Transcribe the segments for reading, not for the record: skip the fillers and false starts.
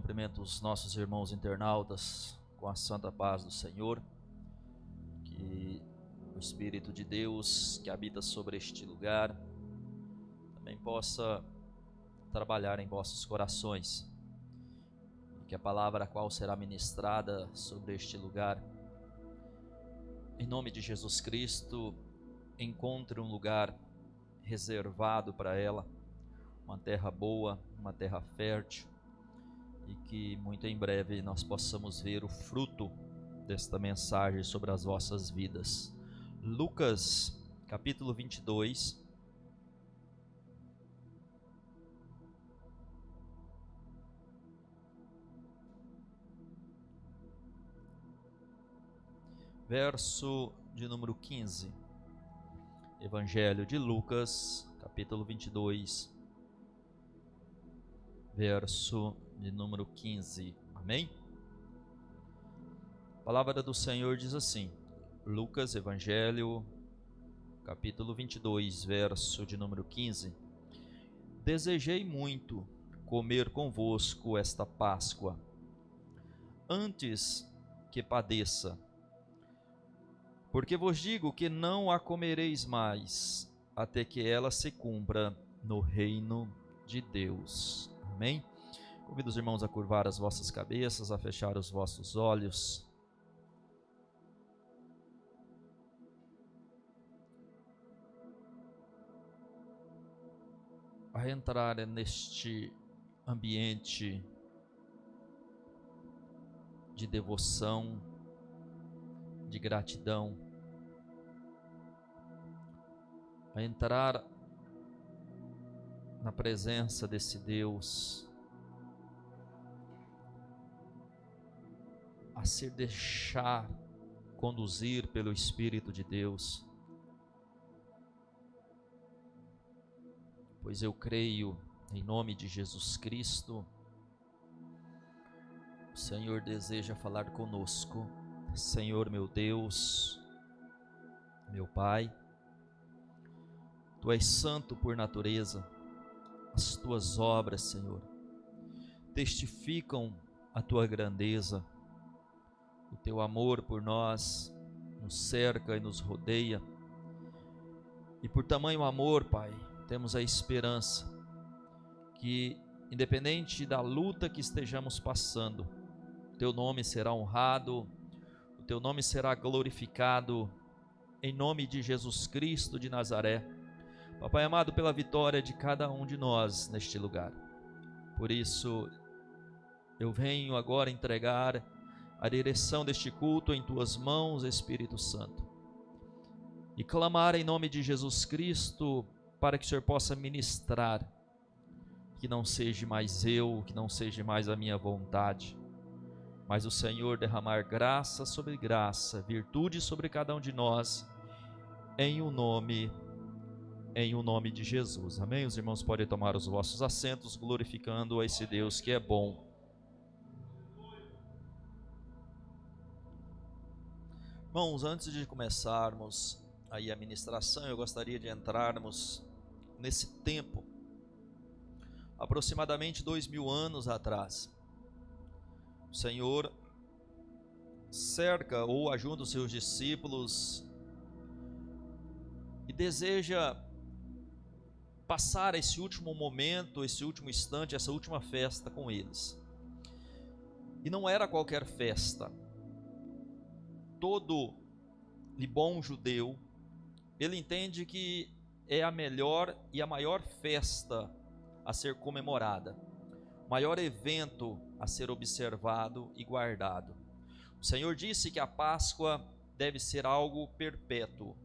cumprimento os nossos irmãos internautas com a santa paz do Senhor. Que o Espírito de Deus que habita sobre este lugar também possa trabalhar em vossos corações, e que a palavra a qual será ministrada sobre este lugar, em nome de Jesus Cristo, encontre um lugar reservado para ela, uma terra boa, uma terra fértil, e que muito em breve nós possamos ver o fruto desta mensagem sobre as vossas vidas. Lucas capítulo 22, verso de número 15. Evangelho de Lucas, capítulo 22, verso de número 15. Amém? A palavra do Senhor diz assim, Lucas, Evangelho, capítulo 22, verso de número 15. Desejei muito comer convosco esta Páscoa, antes que padeça, porque vos digo que não a comereis mais, até que ela se cumpra no reino de Deus. Amém? Convido os irmãos a curvar as vossas cabeças, a fechar os vossos olhos. A entrar neste ambiente de devoção, de gratidão, a entrar na presença desse Deus, a se deixar conduzir pelo Espírito de Deus, pois eu creio em nome de Jesus Cristo, o Senhor deseja falar conosco. Senhor meu Deus, meu Pai, Tu és santo por natureza, as Tuas obras, Senhor, testificam a Tua grandeza, o Teu amor por nós nos cerca e nos rodeia, e por tamanho amor, Pai, temos a esperança que, independente da luta que estejamos passando, Teu nome será honrado, o Teu nome será glorificado, em nome de Jesus Cristo de Nazaré. Papai amado, pela vitória de cada um de nós neste lugar. Por isso, eu venho agora entregar a direção deste culto em Tuas mãos, Espírito Santo, e clamar em nome de Jesus Cristo para que o Senhor possa ministrar, que não seja mais eu, que não seja mais a minha vontade, mas o Senhor derramar graça sobre graça, virtude sobre cada um de nós, em o nome de Jesus. Amém? Os irmãos podem tomar os vossos assentos, glorificando a esse Deus que é bom. Irmãos, antes de começarmos aí a ministração, eu gostaria de entrarmos nesse tempo, aproximadamente 2000 anos atrás. O Senhor cerca ou ajunta os seus discípulos e deseja passar esse último momento, esse último instante, essa última festa com eles. E não era qualquer festa. Todo bom judeu, ele entende que é a melhor e a maior festa a ser comemorada, o maior evento a ser observado e guardado. O Senhor disse que a Páscoa deve ser algo perpétuo,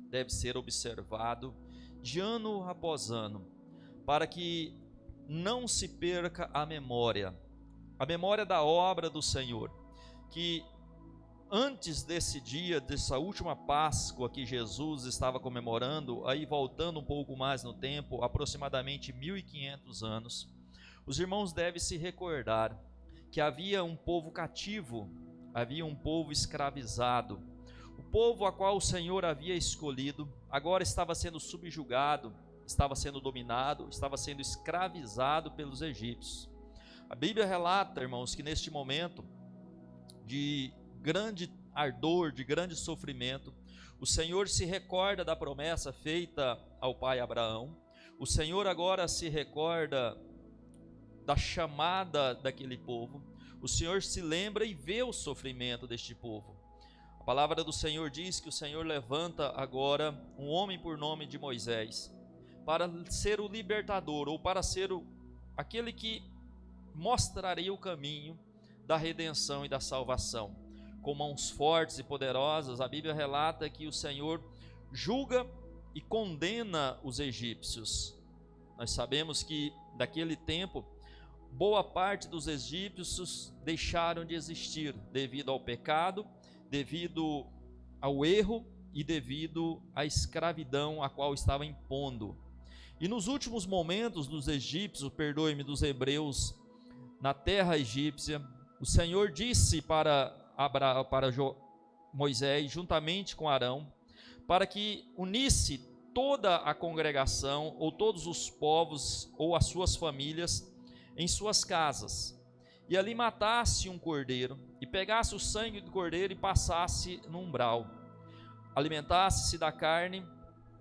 deve ser observado de ano após ano, para que não se perca a memória da obra do Senhor, que antes desse dia, dessa última Páscoa que Jesus estava comemorando, aí voltando um pouco mais no tempo, aproximadamente 1500 anos, os irmãos devem se recordar que havia um povo cativo, havia um povo escravizado. O povo a qual o Senhor havia escolhido, agora estava sendo subjugado, estava sendo dominado, estava sendo escravizado pelos egípcios. A Bíblia relata, irmãos, que neste momento de grande ardor, de grande sofrimento, o Senhor se recorda da promessa feita ao pai Abraão. O Senhor agora se recorda da chamada daquele povo. O Senhor se lembra e vê o sofrimento deste povo. A palavra do Senhor diz que o Senhor levanta agora um homem por nome de Moisés, para ser o libertador, ou para ser aquele que mostraria o caminho da redenção e da salvação. Com mãos fortes e poderosas, a Bíblia relata que o Senhor julga e condena os egípcios. Nós sabemos que daquele tempo, boa parte dos egípcios deixaram de existir devido ao pecado, devido ao erro e devido à escravidão a qual estava impondo. E nos últimos momentos dos egípcios, perdoe-me, dos hebreus, na terra egípcia, o Senhor disse para Moisés, juntamente com Arão, para que unisse toda a congregação, ou todos os povos, ou as suas famílias, em suas casas, e ali matasse um cordeiro, e pegasse o sangue do cordeiro e passasse no umbral, alimentasse-se da carne,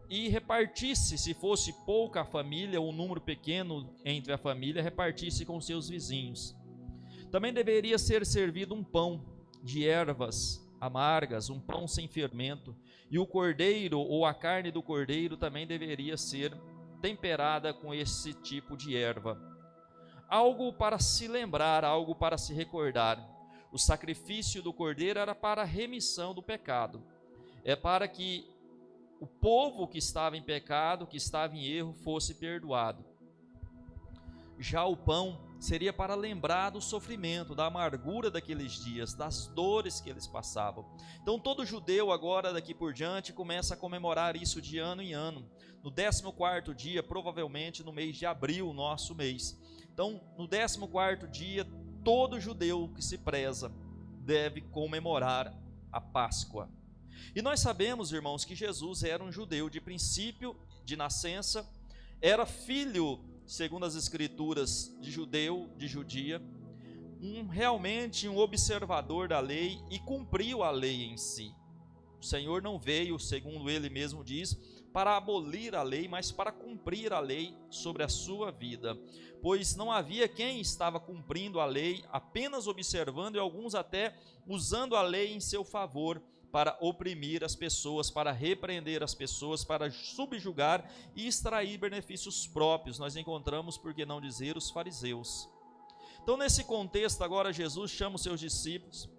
e repartisse, se fosse pouca a família, ou um número pequeno entre a família, repartisse com seus vizinhos. Também deveria ser servido um pão de ervas amargas, um pão sem fermento, e o cordeiro, ou a carne do cordeiro, também deveria ser temperada com esse tipo de erva. Algo para se lembrar, algo para se recordar. O sacrifício do cordeiro era para a remissão do pecado, é para que o povo que estava em pecado, que estava em erro, fosse perdoado. Já o pão seria para lembrar do sofrimento, da amargura daqueles dias, das dores que eles passavam. Então todo judeu agora daqui por diante começa a comemorar isso de ano em ano. No 14º dia, provavelmente no mês de abril, nosso mês. Então no 14º dia, todo judeu que se preza deve comemorar a Páscoa. E nós sabemos, irmãos, que Jesus era um judeu de princípio, de nascença, era filho, segundo as escrituras, de judeu, de judia, realmente um observador da lei e cumpriu a lei em si. O Senhor não veio, segundo ele mesmo diz, para abolir a lei, mas para cumprir a lei sobre a sua vida, pois não havia quem estava cumprindo a lei, apenas observando, e alguns até usando a lei em seu favor, para oprimir as pessoas, para repreender as pessoas, para subjugar e extrair benefícios próprios. Nós encontramos, por que não dizer, os fariseus. Então, nesse contexto, agora Jesus chama os seus discípulos,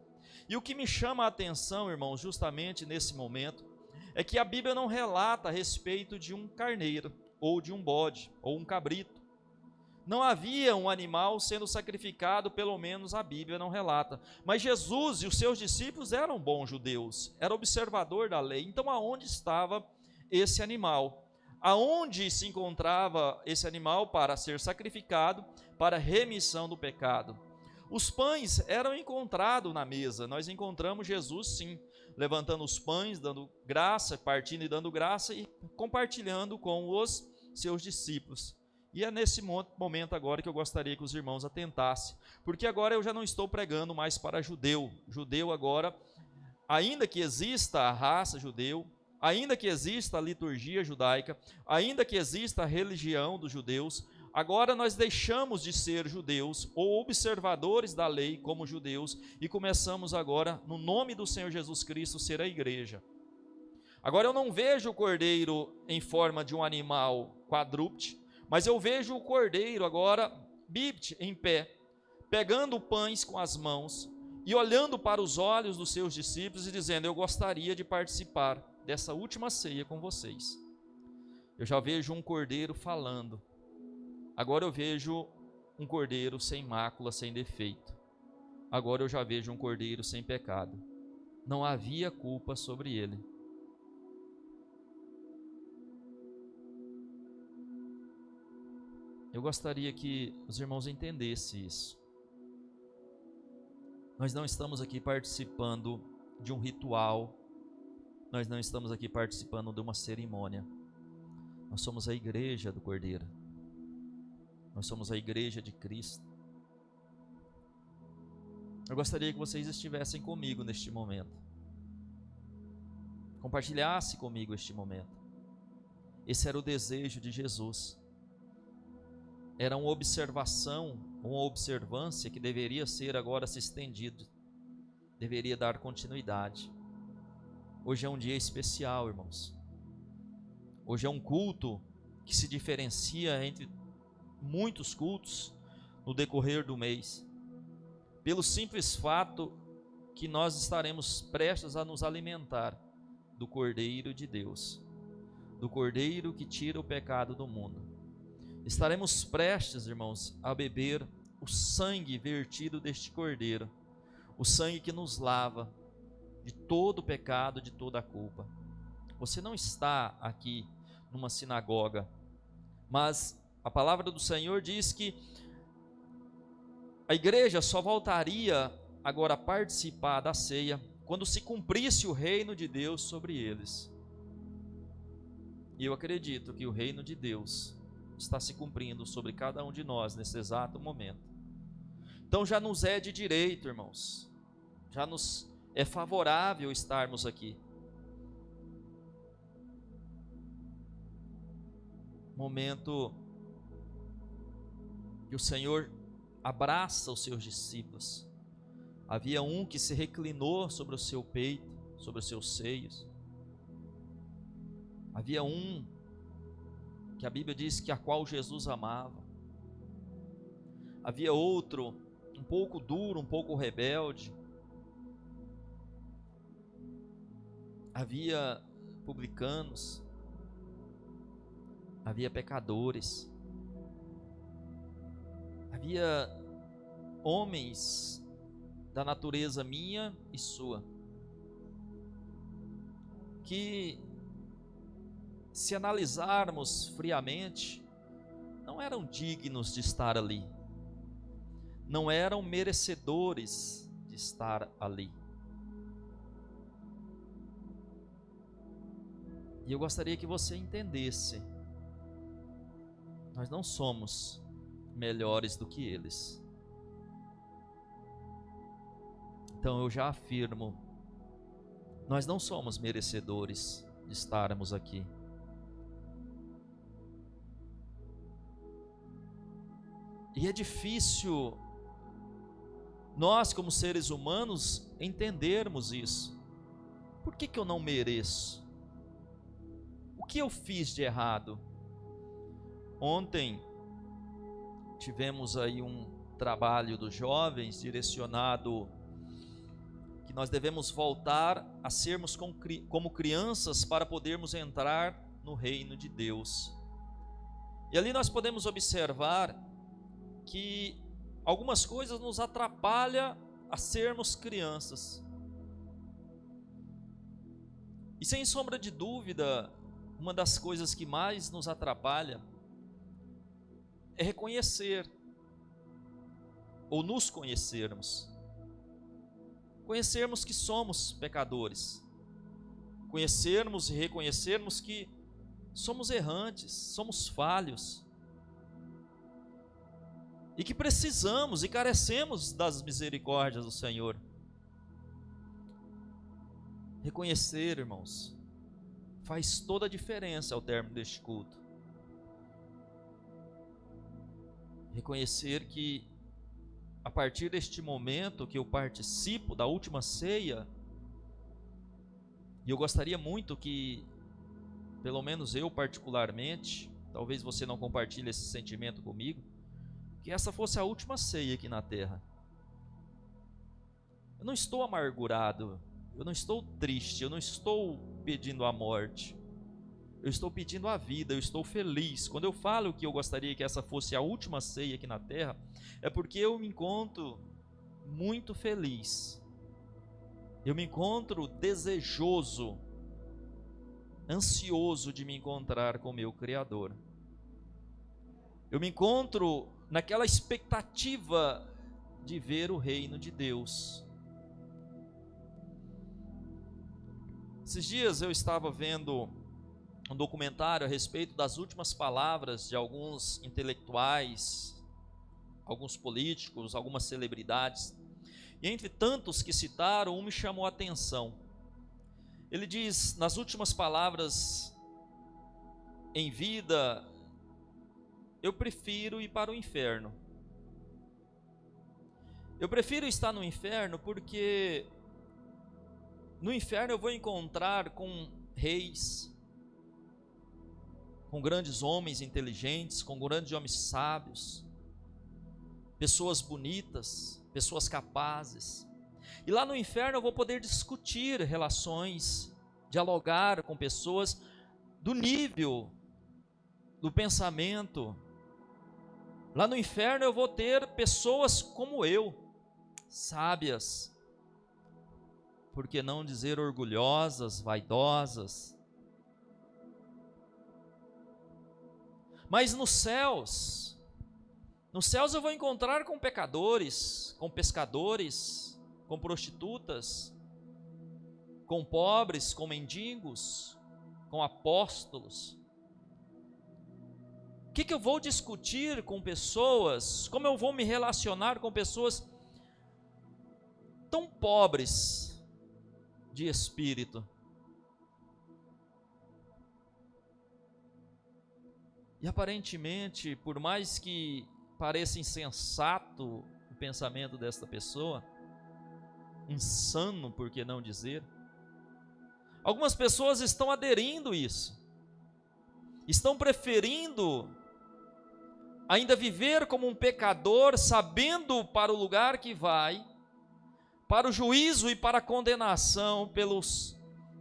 e o que me chama a atenção, irmãos, justamente nesse momento, é que a Bíblia não relata a respeito de um carneiro, ou de um bode, ou um cabrito. Não havia um animal sendo sacrificado, pelo menos a Bíblia não relata. Mas Jesus e os seus discípulos eram bons judeus, era observador da lei. Então aonde estava esse animal? Aonde se encontrava esse animal para ser sacrificado, para remissão do pecado? Os pães eram encontrados na mesa. Nós encontramos Jesus, sim, levantando os pães, dando graça, partindo e dando graça e compartilhando com os seus discípulos. E é nesse momento agora que eu gostaria que os irmãos atentassem, porque agora eu já não estou pregando mais para judeu. Judeu agora, ainda que exista a raça judeu, ainda que exista a liturgia judaica, ainda que exista a religião dos judeus, agora nós deixamos de ser judeus ou observadores da lei como judeus e começamos agora, no nome do Senhor Jesus Cristo, ser a igreja. Agora eu não vejo o cordeiro em forma de um animal quadrúpede, mas eu vejo o cordeiro agora, bípede, em pé, pegando pães com as mãos e olhando para os olhos dos seus discípulos e dizendo: eu gostaria de participar dessa última ceia com vocês. Eu já vejo um cordeiro falando. Agora eu vejo um cordeiro sem mácula, sem defeito. Agora eu já vejo um cordeiro sem pecado. Não havia culpa sobre ele. Eu gostaria que os irmãos entendessem isso. Nós não estamos aqui participando de um ritual, nós não estamos aqui participando de uma cerimônia. Nós somos a igreja do Cordeiro, nós somos a igreja de Cristo. Eu gostaria que vocês estivessem comigo neste momento. Compartilhasse comigo este momento. Esse era o desejo de Jesus. Era uma observação, uma observância que deveria ser agora se estendida. Deveria dar continuidade. Hoje é um dia especial, irmãos. Hoje é um culto que se diferencia entre muitos cultos no decorrer do mês, pelo simples fato que nós estaremos prestes a nos alimentar do Cordeiro de Deus, do Cordeiro que tira o pecado do mundo. Estaremos prestes, irmãos, a beber o sangue vertido deste Cordeiro, o sangue que nos lava de todo o pecado, de toda a culpa. Você não está aqui numa sinagoga, mas a palavra do Senhor diz que a igreja só voltaria agora a participar da ceia quando se cumprisse o reino de Deus sobre eles. E eu acredito que o reino de Deus está se cumprindo sobre cada um de nós nesse exato momento. Então já nos é de direito, irmãos, já nos é favorável estarmos aqui. Momento que o Senhor abraça os seus discípulos. Havia um que se reclinou sobre o seu peito, sobre os seus seios. Havia um que a Bíblia diz que a qual Jesus amava. Havia outro um pouco duro, um pouco rebelde. Havia publicanos. Havia pecadores. Havia homens da natureza minha e sua, que, se analisarmos friamente, não eram dignos de estar ali, não eram merecedores de estar ali. E eu gostaria que você entendesse, nós não somos melhores do que eles. Então eu já afirmo, nós não somos merecedores de estarmos aqui. E é difícil nós, como seres humanos, entendermos isso. Por que eu não mereço? O que eu fiz de errado? Ontem tivemos aí um trabalho dos jovens direcionado que nós devemos voltar a sermos como crianças para podermos entrar no reino de Deus. E ali nós podemos observar que algumas coisas nos atrapalham a sermos crianças. E sem sombra de dúvida, uma das coisas que mais nos atrapalha é reconhecer, ou nos conhecermos. Conhecermos que somos pecadores. Conhecermos e reconhecermos que somos errantes, somos falhos. E que precisamos e carecemos das misericórdias do Senhor. Reconhecer, irmãos, faz toda a diferença ao término deste culto. Reconhecer que a partir deste momento que eu participo da última ceia, e eu gostaria muito que, pelo menos eu particularmente, talvez você não compartilhe esse sentimento comigo, que essa fosse a última ceia aqui na terra. Eu não estou amargurado, eu não estou triste, eu não estou pedindo a morte, eu estou pedindo a vida, eu estou feliz. Quando eu falo que eu gostaria que essa fosse a última ceia aqui na terra, é porque eu me encontro muito feliz, eu me encontro desejoso, ansioso de me encontrar com o meu Criador. Eu me encontro naquela expectativa de ver o reino de Deus. Esses dias eu estava vendo um documentário a respeito das últimas palavras de alguns intelectuais, alguns políticos, algumas celebridades. E entre tantos que citaram, um me chamou a atenção. Ele diz, nas últimas palavras, em vida, eu prefiro ir para o inferno. Eu prefiro estar no inferno porque no inferno eu vou encontrar com reis, com grandes homens inteligentes, com grandes homens sábios, pessoas bonitas, pessoas capazes. E lá no inferno eu vou poder discutir relações, dialogar com pessoas do nível do pensamento. Lá no inferno eu vou ter pessoas como eu, sábias, por que não dizer orgulhosas, vaidosas. Mas nos céus eu vou encontrar com pecadores, com pescadores, com prostitutas, com pobres, com mendigos, com apóstolos. O que eu vou discutir com pessoas? Como eu vou me relacionar com pessoas tão pobres de espírito? E aparentemente, por mais que pareça insensato o pensamento desta pessoa, insano, por que não dizer, algumas pessoas estão aderindo a isso, estão preferindo ainda viver como um pecador, sabendo para o lugar que vai, para o juízo e para a condenação,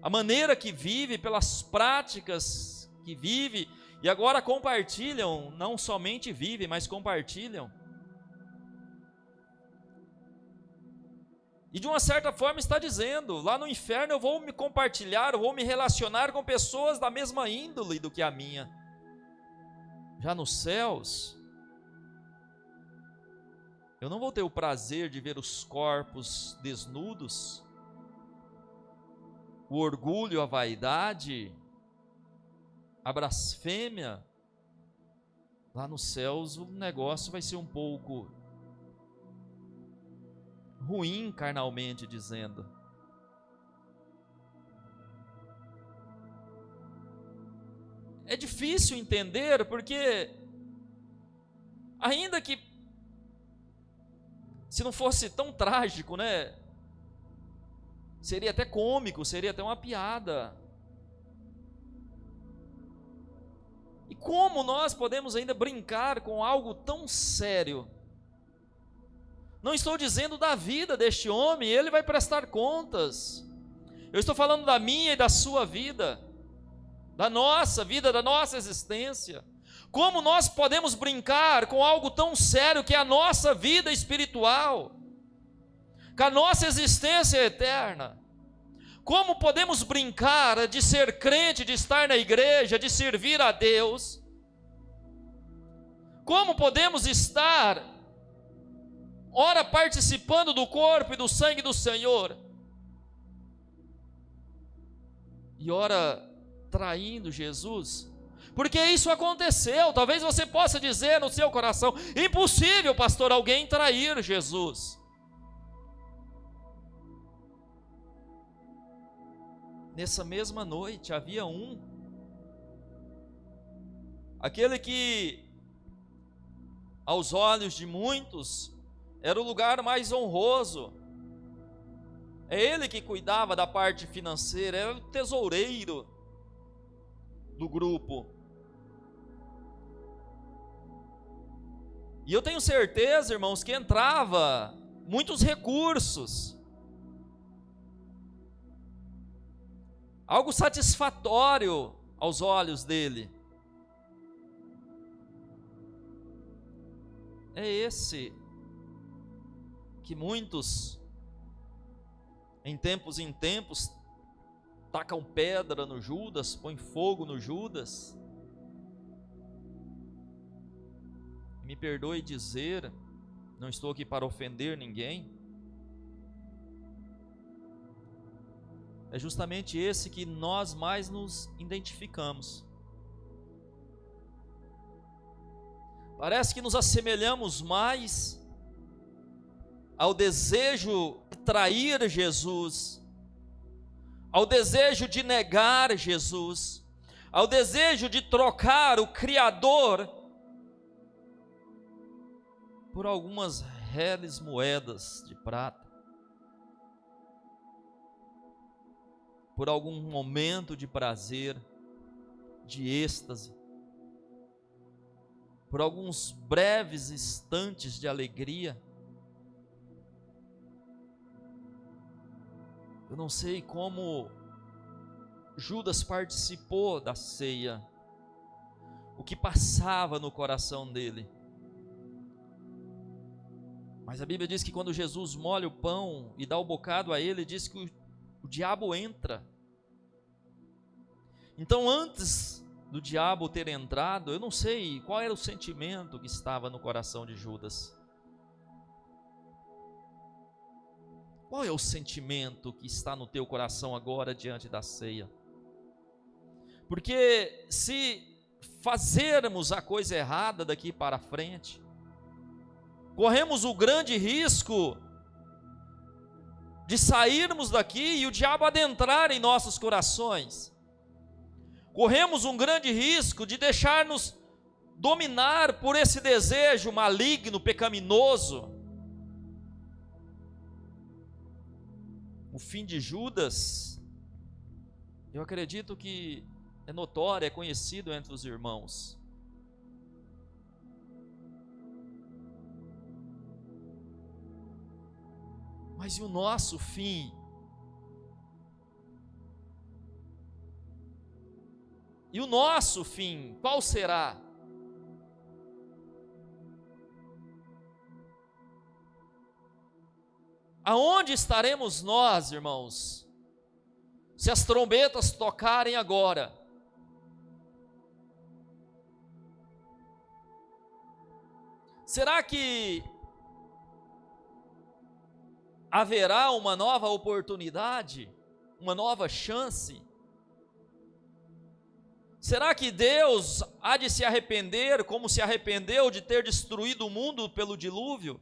a maneira que vive, pelas práticas que vive, e agora compartilham, não somente vivem, mas compartilham. E de uma certa forma está dizendo, lá no inferno eu vou me compartilhar, eu vou me relacionar com pessoas da mesma índole do que a minha. Já nos céus, eu não vou ter o prazer de ver os corpos desnudos, o orgulho, a vaidade, a blasfêmia. Lá nos céus o negócio vai ser um pouco ruim, carnalmente dizendo. É difícil entender, porque ainda que se não fosse tão trágico, né? Seria até cômico, seria até uma piada. E como nós podemos ainda brincar com algo tão sério? Não estou dizendo da vida deste homem, ele vai prestar contas. Eu estou falando da minha e da sua vida, da nossa existência. Como nós podemos brincar com algo tão sério que é a nossa vida espiritual, com a nossa existência eterna? Como podemos brincar de ser crente, de estar na igreja, de servir a Deus? Como podemos estar, ora participando do corpo e do sangue do Senhor, e ora traindo Jesus? Porque isso aconteceu. Talvez você possa dizer no seu coração: impossível, pastor, alguém trair Jesus. Nessa mesma noite havia aquele que aos olhos de muitos era o lugar mais honroso. É ele que cuidava da parte financeira, era o tesoureiro do grupo. E eu tenho certeza, irmãos, que entrava muitos recursos, algo satisfatório aos olhos dele. É esse que muitos, em tempos, tacam pedra no Judas, põem fogo no Judas. Me perdoe dizer, não estou aqui para ofender ninguém, é justamente esse que nós mais nos identificamos. Parece que nos assemelhamos mais ao desejo de trair Jesus, ao desejo de negar Jesus, ao desejo de trocar o Criador por algumas reles moedas de prata, por algum momento de prazer, de êxtase, por alguns breves instantes de alegria. Eu não sei como Judas participou da ceia, o que passava no coração dele. Mas a Bíblia diz que quando Jesus molha o pão e dá o bocado a ele, diz que o diabo entra. Então, antes do diabo ter entrado, eu não sei qual era o sentimento que estava no coração de Judas. Qual é o sentimento que está no teu coração agora diante da ceia? Porque se fazermos a coisa errada daqui para frente, corremos o grande risco de sairmos daqui e o diabo adentrar em nossos corações. Corremos um grande risco de deixar-nos dominar por esse desejo maligno, pecaminoso. O fim de Judas, eu acredito que é notório, é conhecido entre os irmãos. Mas e o nosso fim? E o nosso fim, qual será? Aonde estaremos nós, irmãos, se as trombetas tocarem agora? Será que haverá uma nova oportunidade, uma nova chance? Será que Deus há de se arrepender como se arrependeu de ter destruído o mundo pelo dilúvio?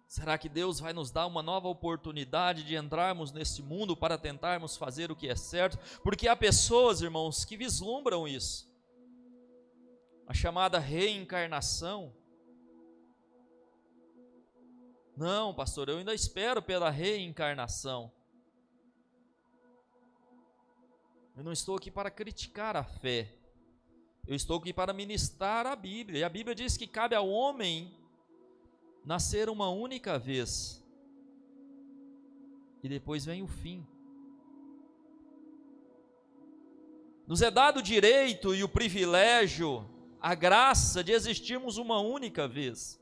Será que Deus vai nos dar uma nova oportunidade de entrarmos nesse mundo para tentarmos fazer o que é certo? Porque há pessoas, irmãos, que vislumbram isso. A chamada reencarnação. Não, pastor, eu ainda espero pela reencarnação. Eu não estou aqui para criticar a fé. Eu estou aqui para ministrar a Bíblia. E a Bíblia diz que cabe ao homem nascer uma única vez. E depois vem o fim. Nos é dado o direito e o privilégio, a graça de existirmos uma única vez.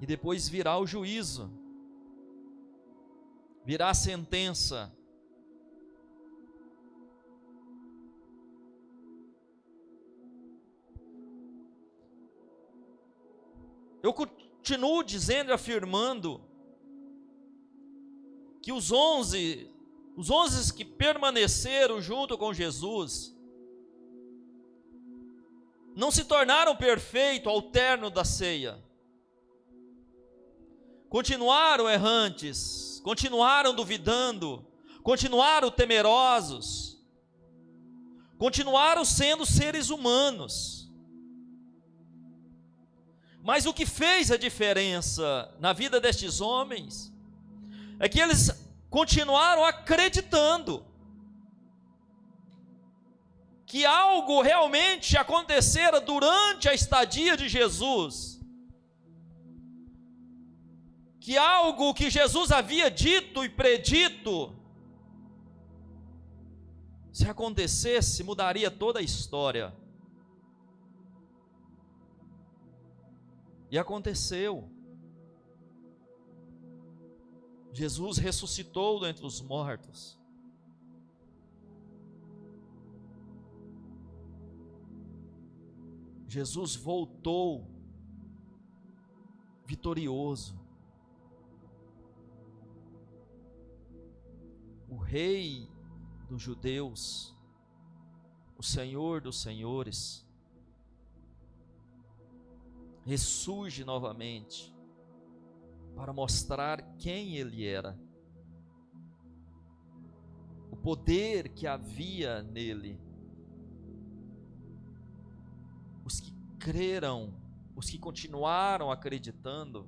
E depois virá o juízo, virá a sentença. Eu continuo dizendo e afirmando que os 11 que permaneceram junto com Jesus, não se tornaram perfeitos ao término da ceia. Continuaram errantes, continuaram duvidando, continuaram temerosos, continuaram sendo seres humanos. Mas o que fez a diferença na vida destes homens é que eles continuaram acreditando que algo realmente acontecera durante a estadia de Jesus, que algo que Jesus havia dito e predito, se acontecesse, mudaria toda a história. E aconteceu. Jesus ressuscitou dentre os mortos. Jesus voltou vitorioso. O rei dos judeus, o Senhor dos senhores, ressurge novamente para mostrar quem ele era, o poder que havia nele. Os que creram, os que continuaram acreditando,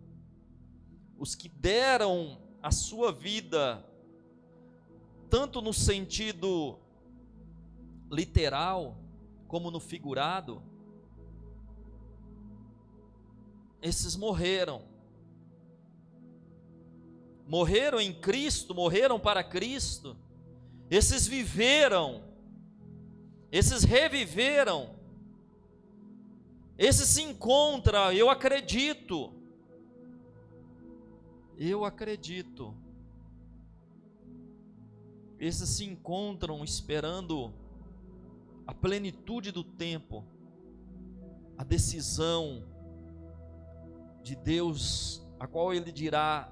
os que deram a sua vida, tanto no sentido literal como no figurado, esses morreram em Cristo, morreram para Cristo. Esses viveram, esses reviveram, esses se encontram, eu acredito, esses se encontram esperando a plenitude do tempo, a decisão de Deus, a qual Ele dirá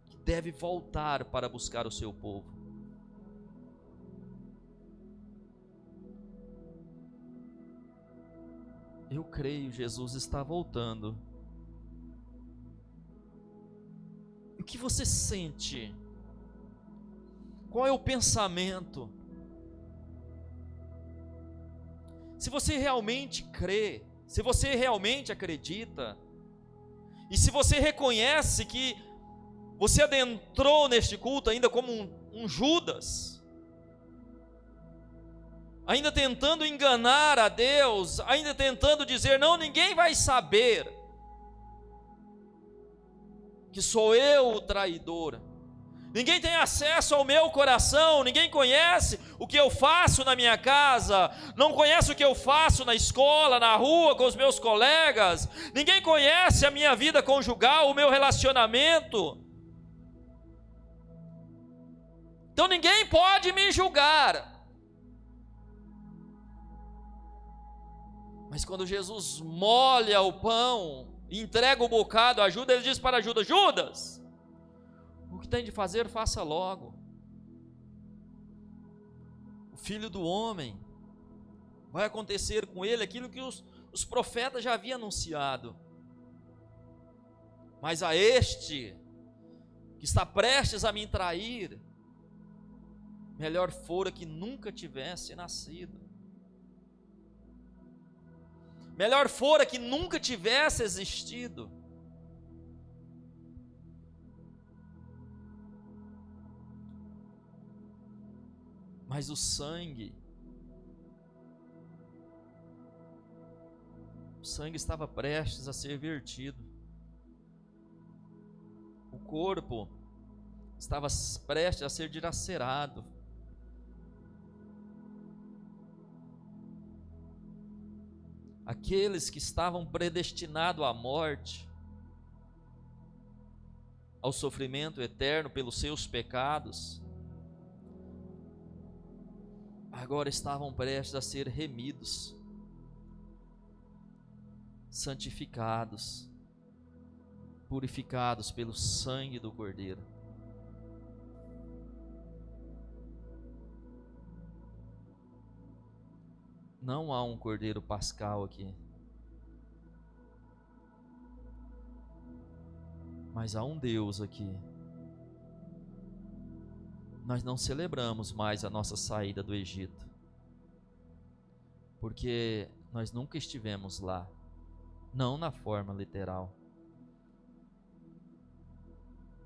que deve voltar para buscar o seu povo. Eu creio, Jesus está voltando. O que você sente? Qual é o pensamento? Se você realmente crê, se você realmente acredita, e se você reconhece que você adentrou neste culto ainda como um Judas, ainda tentando enganar a Deus, ainda tentando dizer, não, ninguém vai saber que sou eu o traidor, ninguém tem acesso ao meu coração, ninguém conhece o que eu faço na minha casa, não conhece o que eu faço na escola, na rua, com os meus colegas, ninguém conhece a minha vida conjugal, o meu relacionamento, então ninguém pode me julgar. Mas quando Jesus molha o pão, entrega o bocado a Judas, ele diz para Judas, Judas, o que tem de fazer, faça logo. O Filho do Homem, vai acontecer com ele aquilo que os profetas já haviam anunciado. Mas a este, que está prestes a me trair, melhor fora que nunca tivesse nascido. Melhor fora que nunca tivesse existido. Mas o sangue estava prestes a ser vertido. O corpo estava prestes a ser dilacerado. Aqueles que estavam predestinados à morte, ao sofrimento eterno pelos seus pecados, agora estavam prestes a ser remidos, santificados, purificados pelo sangue do Cordeiro. Não há um Cordeiro pascal aqui, mas há um Deus aqui. Nós não celebramos mais a nossa saída do Egito, porque nós nunca estivemos lá, não na forma literal,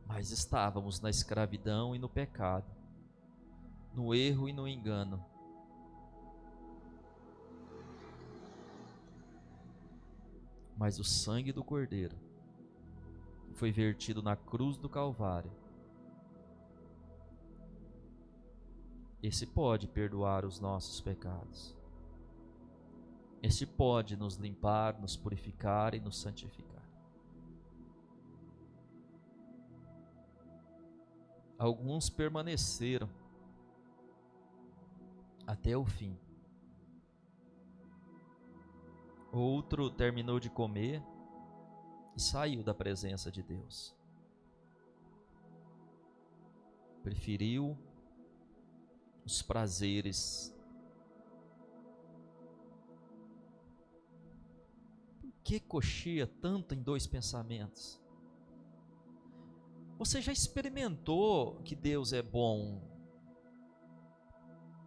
mas estávamos na escravidão e no pecado, no erro e no engano. Mas o sangue do Cordeiro foi vertido na cruz do Calvário. Esse pode perdoar os nossos pecados. Esse pode nos limpar, nos purificar e nos santificar. Alguns permaneceram até o fim. Outro terminou de comer e saiu da presença de Deus. Preferiu os prazeres. Por que coxia tanto em dois pensamentos? Você já experimentou que Deus é bom?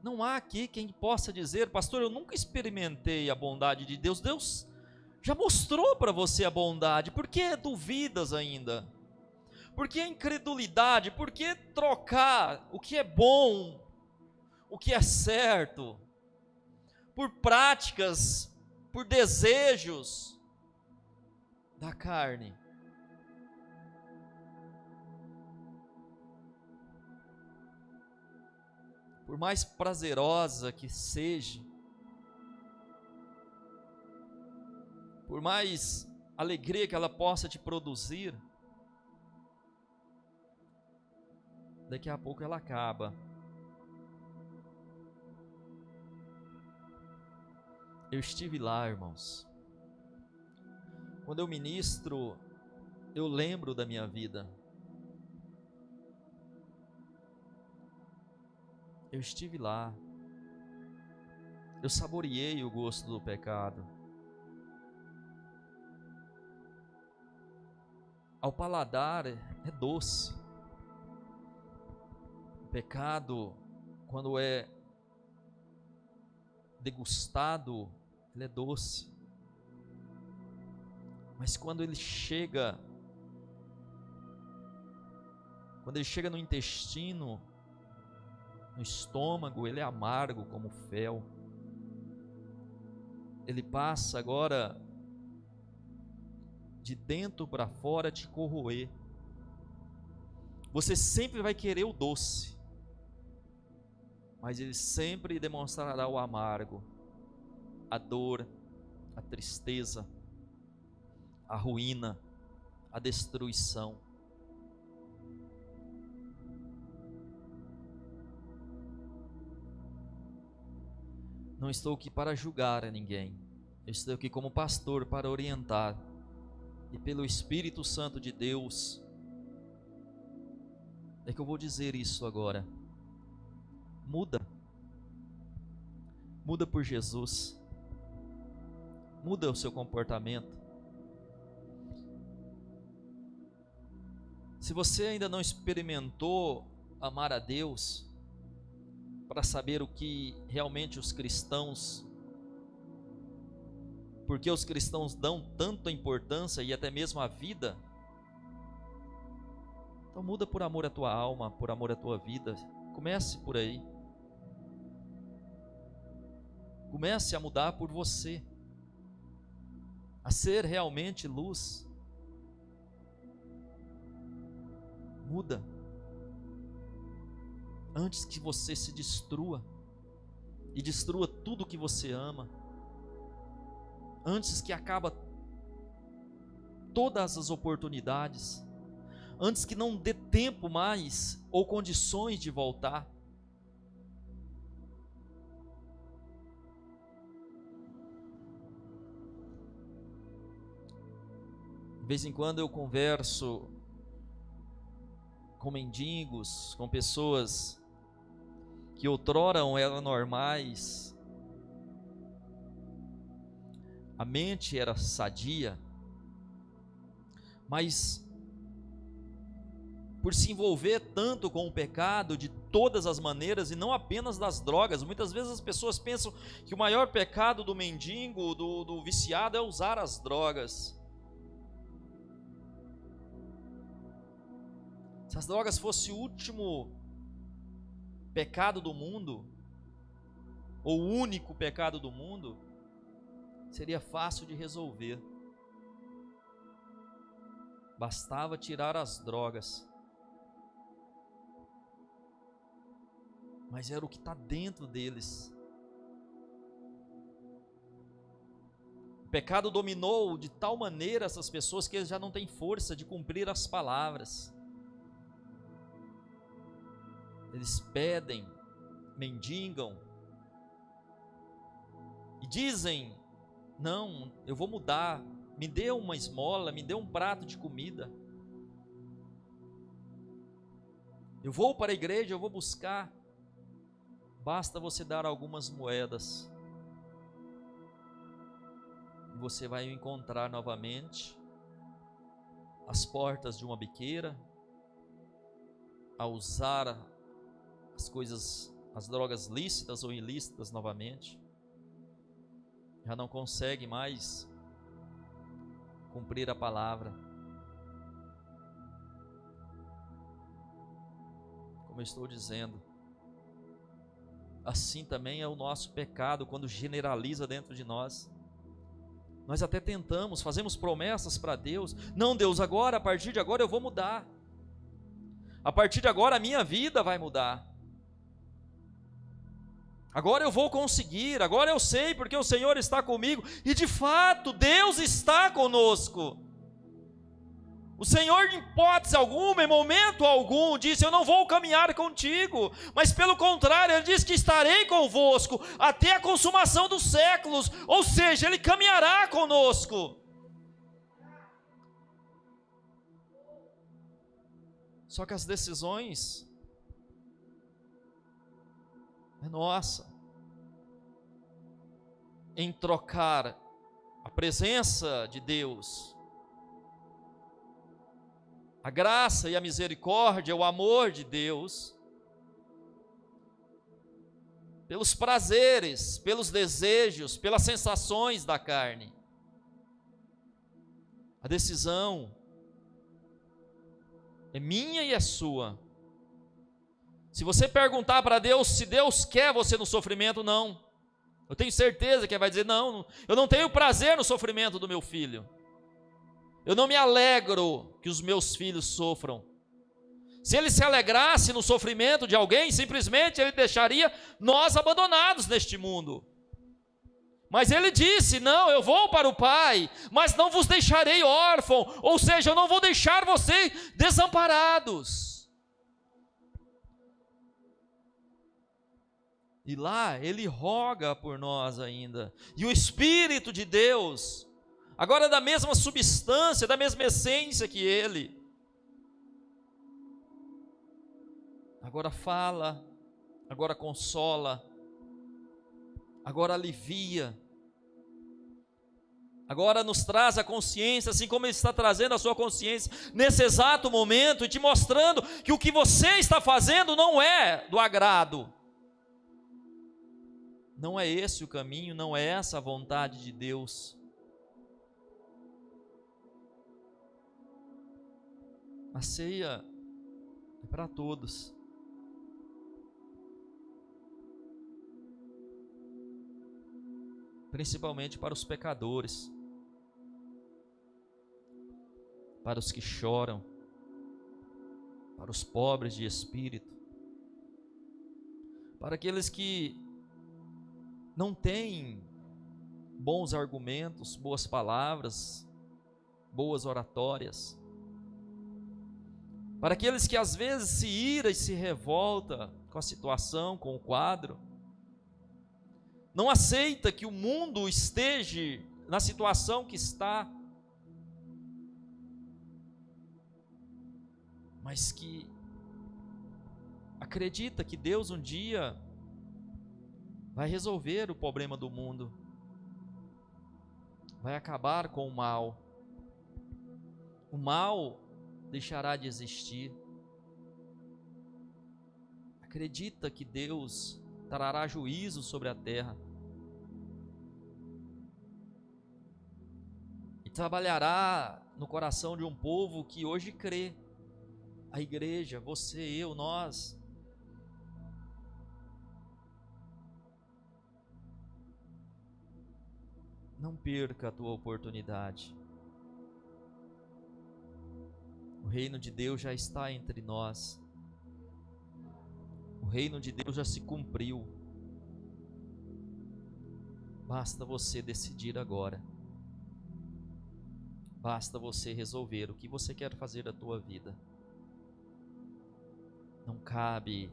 Não há aqui quem possa dizer: pastor, eu nunca experimentei a bondade de Deus. Deus já mostrou para você a bondade. Por que duvidas ainda? Por que incredulidade? Por que trocar o que é bom, o que é certo, por práticas, por desejos da carne? Por mais prazerosa que seja, por mais alegria que ela possa te produzir, daqui a pouco ela acaba. Eu estive lá, irmãos. Quando eu ministro, eu lembro da minha vida. Eu estive lá. Eu saboreei o gosto do pecado. Ao paladar é doce. O pecado, quando é degustado, ele é doce. Mas quando ele chega no intestino, no estômago, ele é amargo como fel. Ele passa agora de dentro para fora te corroer. Você sempre vai querer o doce, mas ele sempre demonstrará o amargo, a dor, a tristeza, a ruína, a destruição. Não estou aqui para julgar a ninguém. Eu estou aqui como pastor para orientar. E pelo Espírito Santo de Deus, é que eu vou dizer isso agora. Muda. Muda por Jesus. Muda o seu comportamento. Se você ainda não experimentou amar a Deus, para saber o que realmente os cristãos, porque os cristãos dão tanta importância e até mesmo a vida, então muda por amor à tua alma, por amor à tua vida. Comece por aí. Comece a mudar por você, a ser realmente luz. Muda antes que você se destrua e destrua tudo que você ama, antes que acabe todas as oportunidades, antes que não dê tempo mais ou condições de voltar. De vez em quando eu converso com mendigos, com pessoas que outrora eram normais, a mente era sadia, mas por se envolver tanto com o pecado de todas as maneiras, e não apenas das drogas, muitas vezes as pessoas pensam que o maior pecado do mendigo, do viciado, é usar as drogas. Se as drogas fossem o último pecado do mundo, ou o único pecado do mundo, seria fácil de resolver. Bastava tirar as drogas. Mas era o que está dentro deles. O pecado dominou de tal maneira essas pessoas que eles já não têm força de cumprir as palavras. Eles pedem, mendigam e dizem: não, eu vou mudar, me dê uma esmola, me dê um prato de comida, eu vou para a igreja, eu vou buscar. Basta você dar algumas moedas, e você vai encontrar novamente as portas de uma biqueira, a usar as coisas, as drogas lícitas ou ilícitas novamente. Já não consegue mais cumprir a palavra. Como eu estou dizendo, assim também é o nosso pecado quando generaliza dentro de nós. Nós até tentamos, fazemos promessas para Deus. Não, Deus, agora, a partir de agora eu vou mudar. A partir de agora a minha vida vai mudar. Agora eu vou conseguir, agora eu sei porque o Senhor está comigo. E de fato, Deus está conosco. O Senhor, em hipótese alguma, em momento algum, disse: eu não vou caminhar contigo, mas pelo contrário, Ele diz que estarei convosco até a consumação dos séculos, ou seja, Ele caminhará conosco. Só que as decisões é nossa, em trocar a presença de Deus, a graça e a misericórdia, o amor de Deus, pelos prazeres, pelos desejos, pelas sensações da carne. A decisão é minha e é sua. Se você perguntar para Deus se Deus quer você no sofrimento, não. Eu tenho certeza que Ele vai dizer: não, eu não tenho prazer no sofrimento do meu filho. Eu não me alegro que os meus filhos sofram. Se Ele se alegrasse no sofrimento de alguém, simplesmente Ele deixaria nós abandonados neste mundo. Mas Ele disse: não, eu vou para o Pai, mas não vos deixarei órfão, ou seja, eu não vou deixar vocês desamparados. E lá Ele roga por nós ainda, e o Espírito de Deus, agora da mesma substância, da mesma essência que Ele, agora fala, agora consola, agora alivia, agora nos traz a consciência, assim como Ele está trazendo a sua consciência nesse exato momento, e te mostrando que o que você está fazendo não é do agrado. Não é esse o caminho, não é essa a vontade de Deus. A ceia é para todos. Principalmente para os pecadores, para os que choram, para os pobres de espírito, para aqueles que não têm bons argumentos, boas palavras, boas oratórias, para aqueles que às vezes se ira e se revolta com a situação, com o quadro, não aceita que o mundo esteja na situação que está, mas que acredita que Deus um dia vai resolver o problema do mundo, vai acabar com o mal deixará de existir. Acredita que Deus trará juízo sobre a terra e trabalhará no coração de um povo que hoje crê. A igreja, você, eu, nós. Não perca a tua oportunidade. O reino de Deus já está entre nós. O reino de Deus já se cumpriu. Basta você decidir agora. Basta você resolver o que você quer fazer da tua vida. Não cabe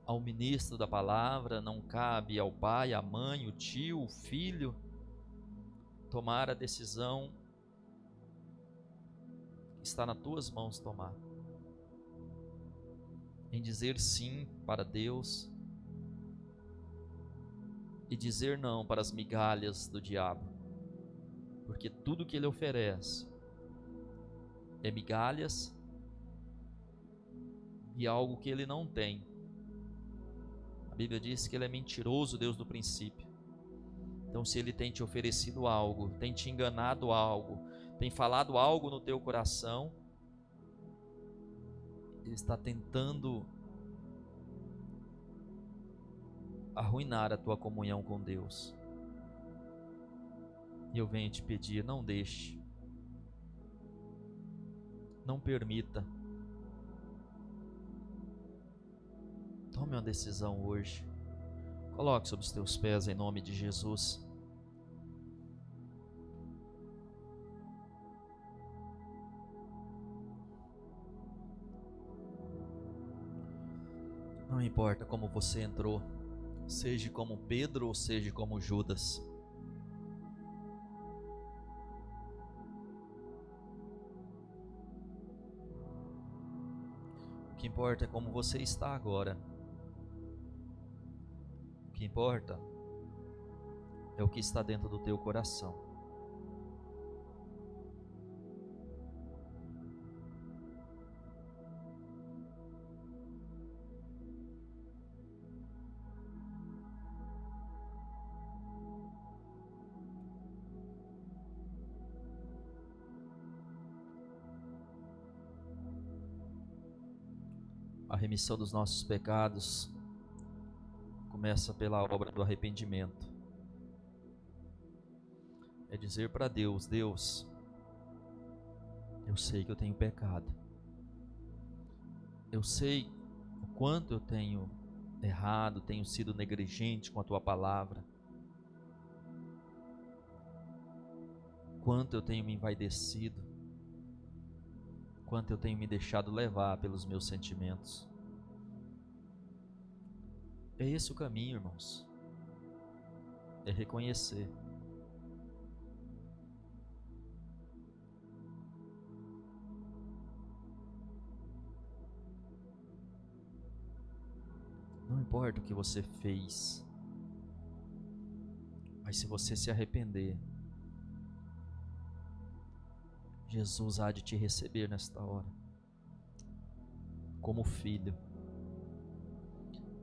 ao ministro da palavra, não cabe ao pai, à mãe, o tio, o filho, tomar a decisão que está nas tuas mãos tomar. Em dizer sim para Deus, e dizer não para as migalhas do diabo, porque tudo que ele oferece é migalhas e algo que ele não tem. A Bíblia diz que ele é mentiroso, Deus do princípio. Então, se ele tem te oferecido algo, tem te enganado algo, tem falado algo no teu coração, ele está tentando arruinar a tua comunhão com Deus. E eu venho te pedir, não deixe, não permita. Tome uma decisão hoje. Coloque sobre os teus pés em nome de Jesus. Não importa como você entrou, seja como Pedro ou seja como Judas. O que importa é como você está agora. O que importa é o que está dentro do teu coração. A remissão dos nossos pecados começa pela obra do arrependimento. É dizer para Deus: Deus, eu sei que eu tenho pecado. Eu sei o quanto eu tenho errado, tenho sido negligente com a tua palavra. Quanto eu tenho me envaidecido. Quanto eu tenho me deixado levar pelos meus sentimentos. É esse o caminho, irmãos. É reconhecer. Não importa o que você fez, mas se você se arrepender, Jesus há de te receber nesta hora, como filho,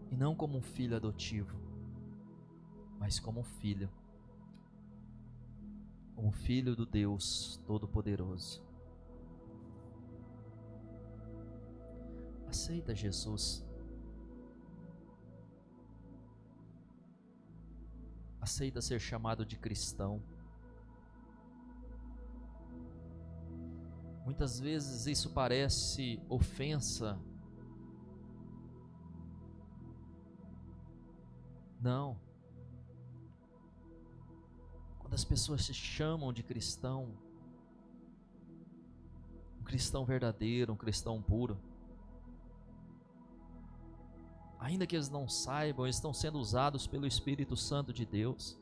e não como um filho adotivo, mas como um filho do Deus Todo-Poderoso. Aceita Jesus, aceita ser chamado de cristão. Muitas vezes isso parece ofensa. Não. Quando as pessoas se chamam de cristão, um cristão verdadeiro, um cristão puro, ainda que eles não saibam, eles estão sendo usados pelo Espírito Santo de Deus.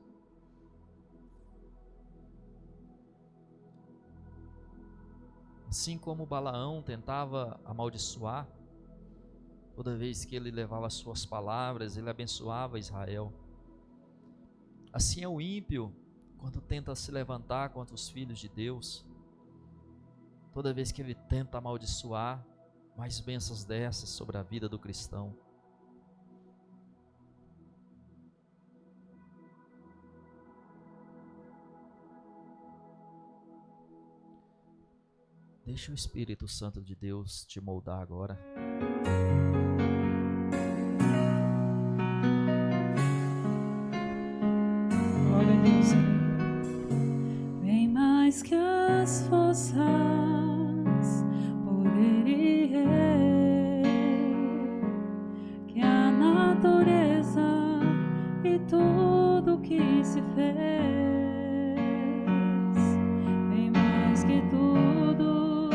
Assim como Balaão tentava amaldiçoar, toda vez que ele levava as suas palavras, ele abençoava Israel. Assim é o ímpio, quando tenta se levantar contra os filhos de Deus. Toda vez que ele tenta amaldiçoar, mais bênçãos descem sobre a vida do cristão. Deixa o Espírito Santo de Deus te moldar agora. Glória a Deus. Bem mais que as forças, poder e rei, que a natureza e tudo que se fez, bem mais que tudo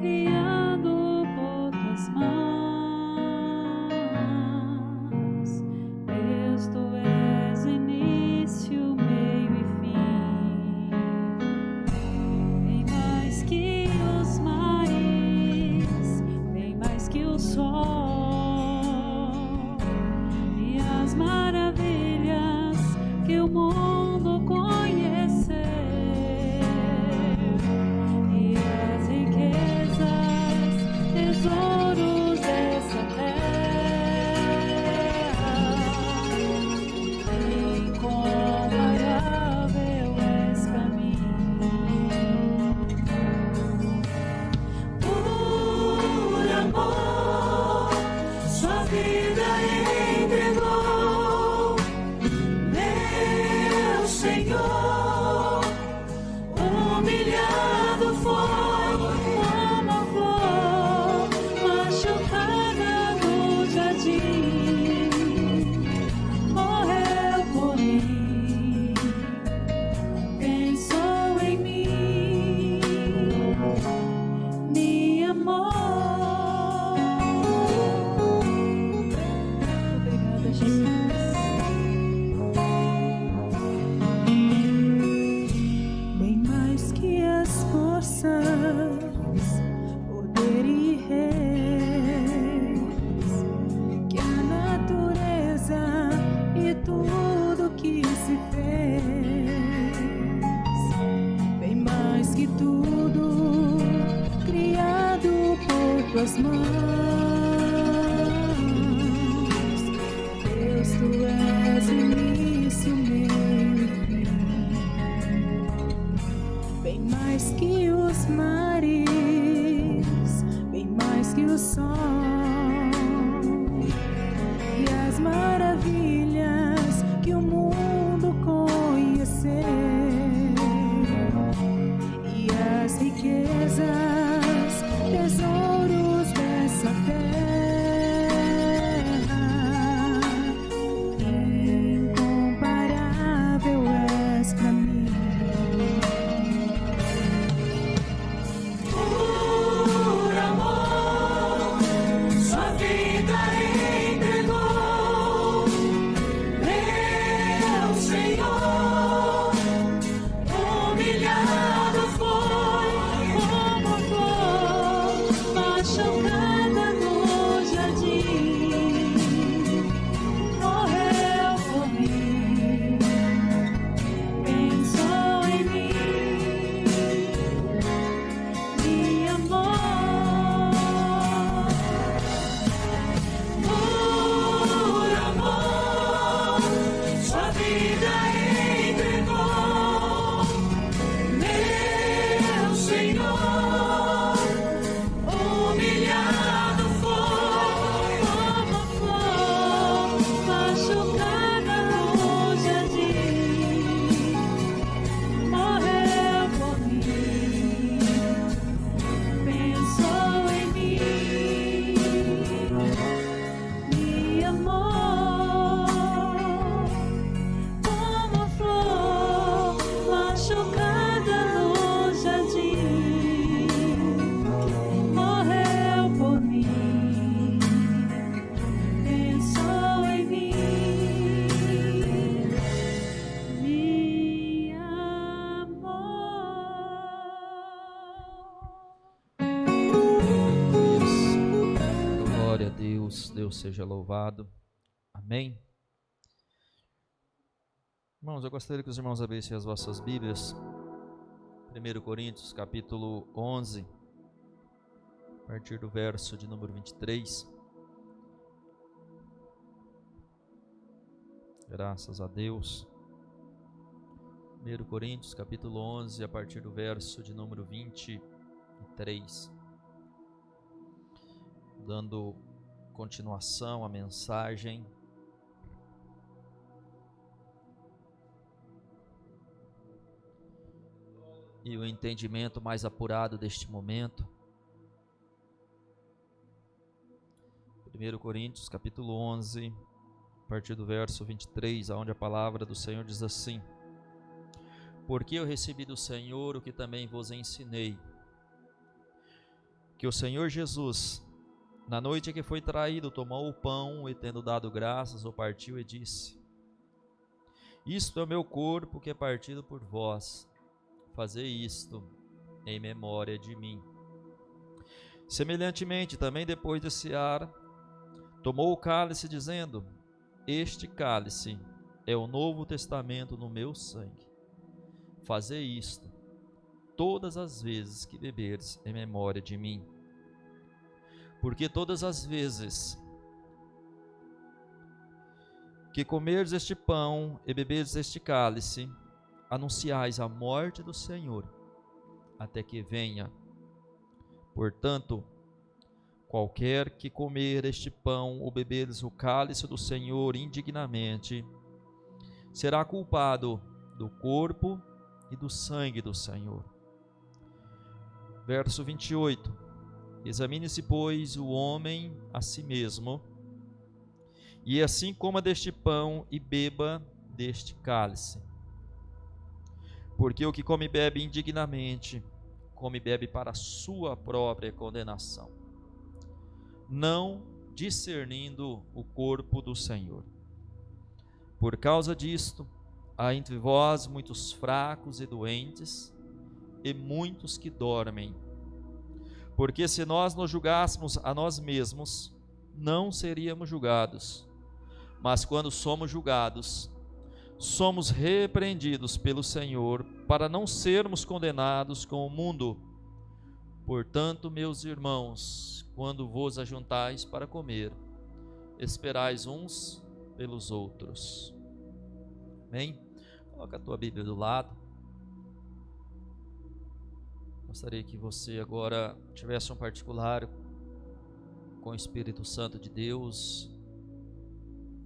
criado por tuas mãos. Deus, tu és início, meio e fim, bem mais que os mares, bem mais que o sol e as maravilhas tuas mãos, Deus, tu és início, meio e fim, bem mais que os mares, bem mais que o sol e as maravilhas que o mundo conheceu e as riquezas, tesouros dessa terra. Incomparável és pra mim. Por amor, sua vida entregou, meu Senhor, humilhado foi como a flor machucada no jardim, morreu por mim, pensou em mim, me amou. Por amor, sua vida entregou, meu Senhor, humilhado foi como a flor machucada no jardim, morreu por mim, pensou em mim, me amou. Como a flor machucada no jardim, morreu por mim, pensou em mim, me amou. Isso. Glória a Deus, Deus seja louvado. Amém. Irmãos, eu gostaria que os irmãos abrissem as vossas Bíblias. 1 Coríntios, capítulo 11, a partir do verso de número 23. Graças a Deus. 1 Coríntios, capítulo 11, a partir do verso de número 23. Dando continuação à mensagem e o entendimento mais apurado deste momento. 1 Coríntios, capítulo 11, a partir do verso 23, onde a palavra do Senhor diz assim: Porque eu recebi do Senhor o que também vos ensinei, que o Senhor Jesus, na noite em que foi traído, tomou o pão e, tendo dado graças, o partiu e disse: Isto é o meu corpo que é partido por vós, fazei isto em memória de mim. Semelhantemente, também depois de cear, tomou o cálice, dizendo: Este cálice é o novo testamento no meu sangue. Fazei isto todas as vezes que beberdes em memória de mim. Porque todas as vezes que comerdes este pão e beberdes este cálice, anunciais a morte do Senhor, até que venha. Portanto, qualquer que comer este pão ou beberes o cálice do Senhor indignamente, será culpado do corpo e do sangue do Senhor. Verso 28. Examine-se, pois, o homem a si mesmo, e assim coma deste pão e beba deste cálice. Porque o que come e bebe indignamente, come e bebe para a sua própria condenação, não discernindo o corpo do Senhor. Por causa disto, há entre vós muitos fracos e doentes, e muitos que dormem. Porque se nós nos julgássemos a nós mesmos, não seríamos julgados. Mas quando somos julgados, somos repreendidos pelo Senhor, para não sermos condenados com o mundo. Portanto, meus irmãos, quando vos ajuntais para comer, esperais uns pelos outros. Amém? Coloca a tua Bíblia do lado. Gostaria que você agora tivesse um particular com o Espírito Santo de Deus.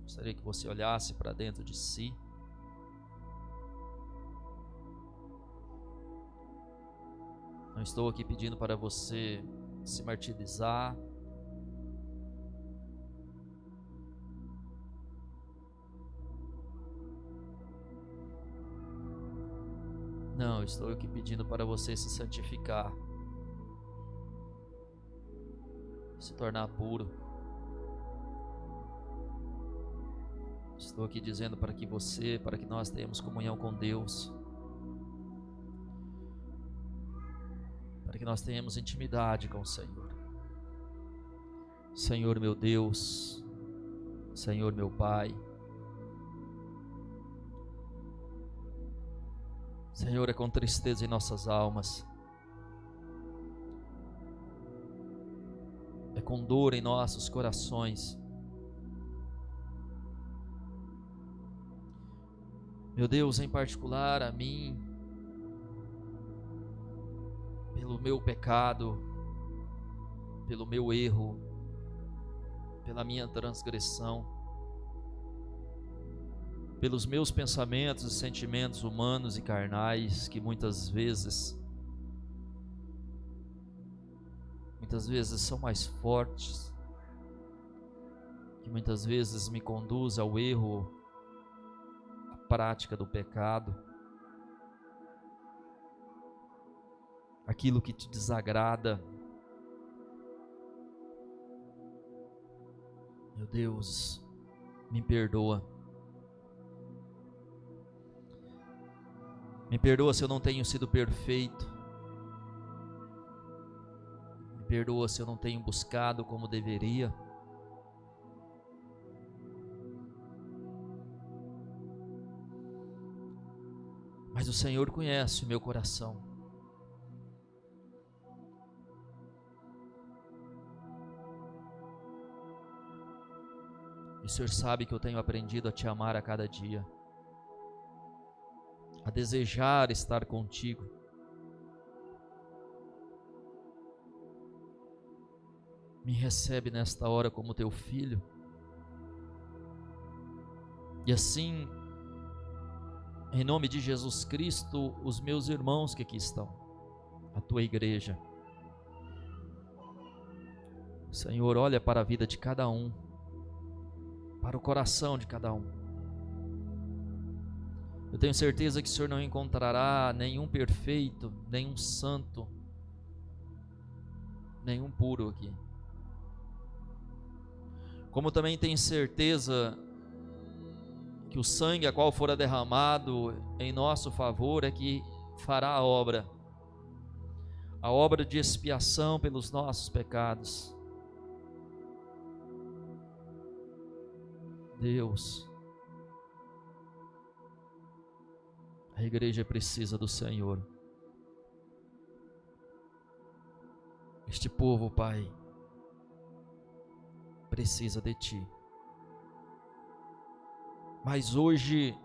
Gostaria que você olhasse para dentro de si. Não estou aqui pedindo para você se martirizar. Não, estou aqui pedindo para você se santificar, se tornar puro. Estou aqui dizendo para que nós tenhamos comunhão com Deus, para que nós tenhamos intimidade com o Senhor. Senhor meu Deus, Senhor meu Pai, Senhor, é com tristeza em nossas almas, é com dor em nossos corações, meu Deus, em particular a mim, pelo meu pecado, pelo meu erro, pela minha transgressão, pelos meus pensamentos e sentimentos humanos e carnais, que muitas vezes são mais fortes, que muitas vezes me conduz ao erro, à prática do pecado, aquilo que te desagrada. Meu Deus, me perdoa. Me perdoa se eu não tenho sido perfeito. Me perdoa se eu não tenho buscado como deveria. Mas o Senhor conhece o meu coração. E o Senhor sabe que eu tenho aprendido a te amar a cada dia, a desejar estar contigo. Me recebe nesta hora como teu filho. E assim, em nome de Jesus Cristo, os meus irmãos que aqui estão, a tua igreja, Senhor, olha para a vida de cada um, para o coração de cada um. Eu tenho certeza que o Senhor não encontrará nenhum perfeito, nenhum santo, nenhum puro aqui. Como também tenho certeza que o sangue a qual fora derramado em nosso favor é que fará a obra de expiação pelos nossos pecados. Deus, a igreja precisa do Senhor. Este povo, Pai, precisa de Ti. Mas hoje,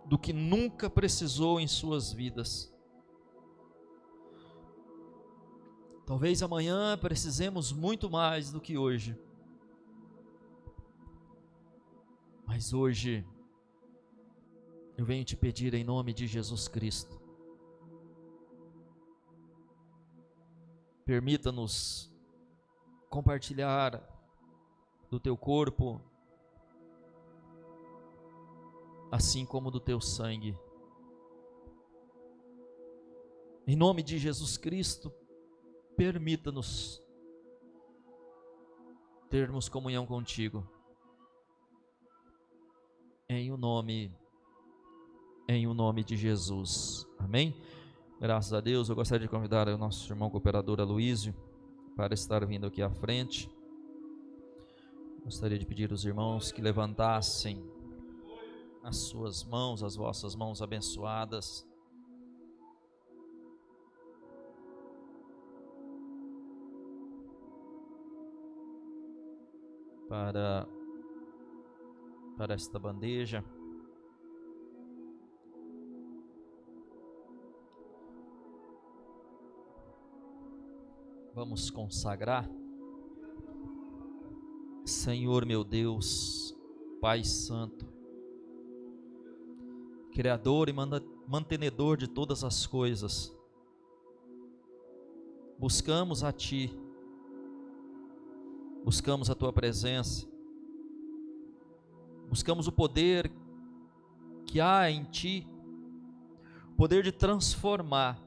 do que nunca precisou em suas vidas. Talvez amanhã precisemos muito mais do que hoje. Mas hoje, eu venho te pedir em nome de Jesus Cristo. Permita-nos compartilhar do teu corpo, assim como do teu sangue. Em nome de Jesus Cristo, permita-nos termos comunhão contigo. Em o nome de Jesus. Amém? Graças a Deus. Eu gostaria de convidar o nosso irmão cooperador Aloísio para estar vindo aqui à frente. Gostaria de pedir aos irmãos que levantassem as suas mãos, as vossas mãos abençoadas. para esta bandeja. Vamos consagrar. Senhor meu Deus, Pai Santo, Criador e mantenedor de todas as coisas, buscamos a Ti, buscamos a Tua presença, buscamos o poder que há em Ti, o poder de transformar.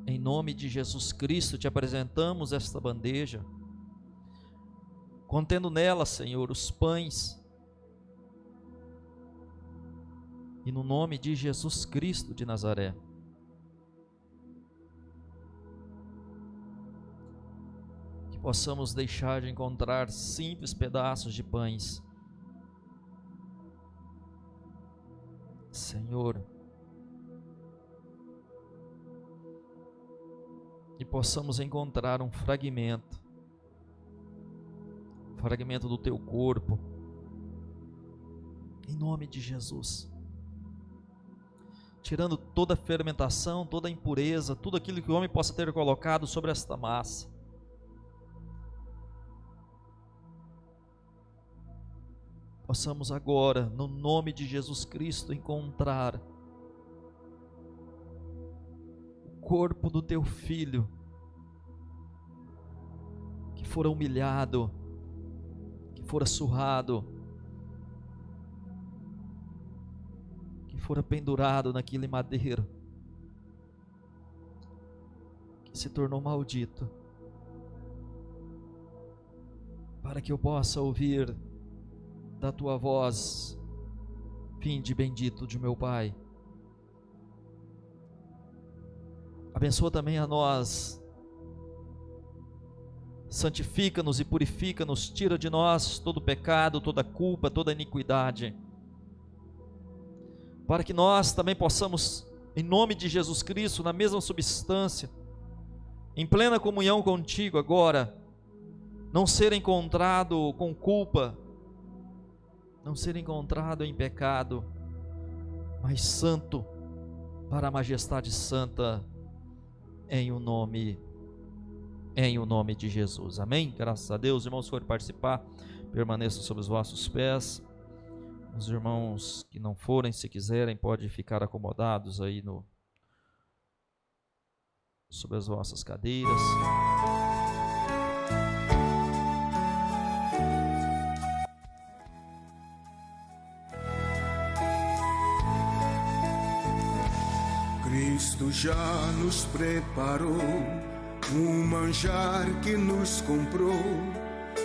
Em nome de Jesus Cristo, te apresentamos esta bandeja, contendo nela, Senhor, os pães, e no nome de Jesus Cristo de Nazaré, que possamos deixar de encontrar simples pedaços de pães, Senhor, e possamos encontrar um fragmento do Teu corpo, em nome de Jesus, tirando toda a fermentação, toda a impureza, tudo aquilo que o homem possa ter colocado sobre esta massa. Possamos agora, no nome de Jesus Cristo, encontrar corpo do Teu Filho, que fora humilhado, que fora surrado, que fora pendurado naquele madeiro, que se tornou maldito, para que eu possa ouvir da Tua voz: vinde bendito de meu Pai. Abençoa também a nós, santifica-nos e purifica-nos, tira de nós todo pecado, toda culpa, toda iniquidade, para que nós também possamos, em nome de Jesus Cristo, na mesma substância, em plena comunhão contigo agora, não ser encontrado com culpa, não ser encontrado em pecado, mas santo para a majestade santa, em o nome de Jesus, amém? Graças a Deus. Irmãos, se forem participar, permaneçam sobre os vossos pés. Os irmãos que não forem, se quiserem, podem ficar acomodados aí sobre as vossas cadeiras. Cristo já nos preparou um manjar que nos comprou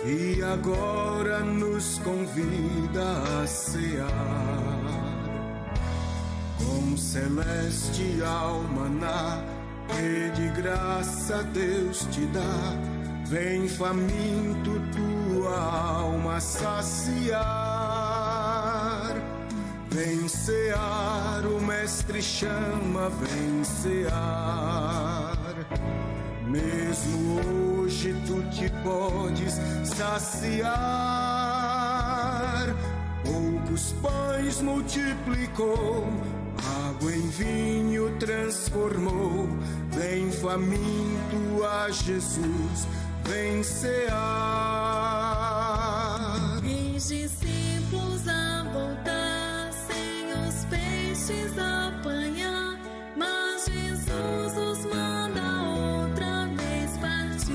e agora nos convida a cear. Com celestial maná que de graça Deus te dá, vem faminto tua alma saciar. Vem cear, o Mestre chama, vem cear. Mesmo hoje tu te podes saciar. Poucos pães multiplicou, água em vinho transformou. Vem faminto a Jesus, vem cear. E os discípulos a voltar, sem os peixes apanhar, mas Jesus os manda outra vez partir.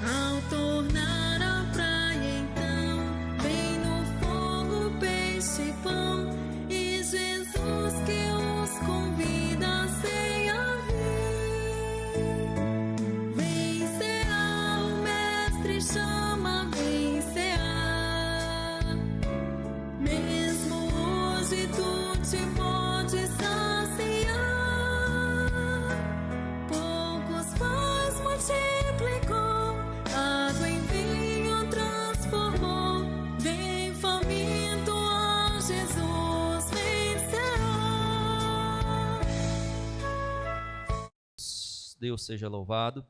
Ao tornar a praia então, vem no fogo peixe e pão, e Jesus que os convida a ceia vir. Vem cear, o Mestre chama, vem cear. Mesmo hoje tu te podes saciar. Poucos pães multiplicou, água em vinho transformou. Vem faminto a Jesus, vem cear. Deus seja louvado.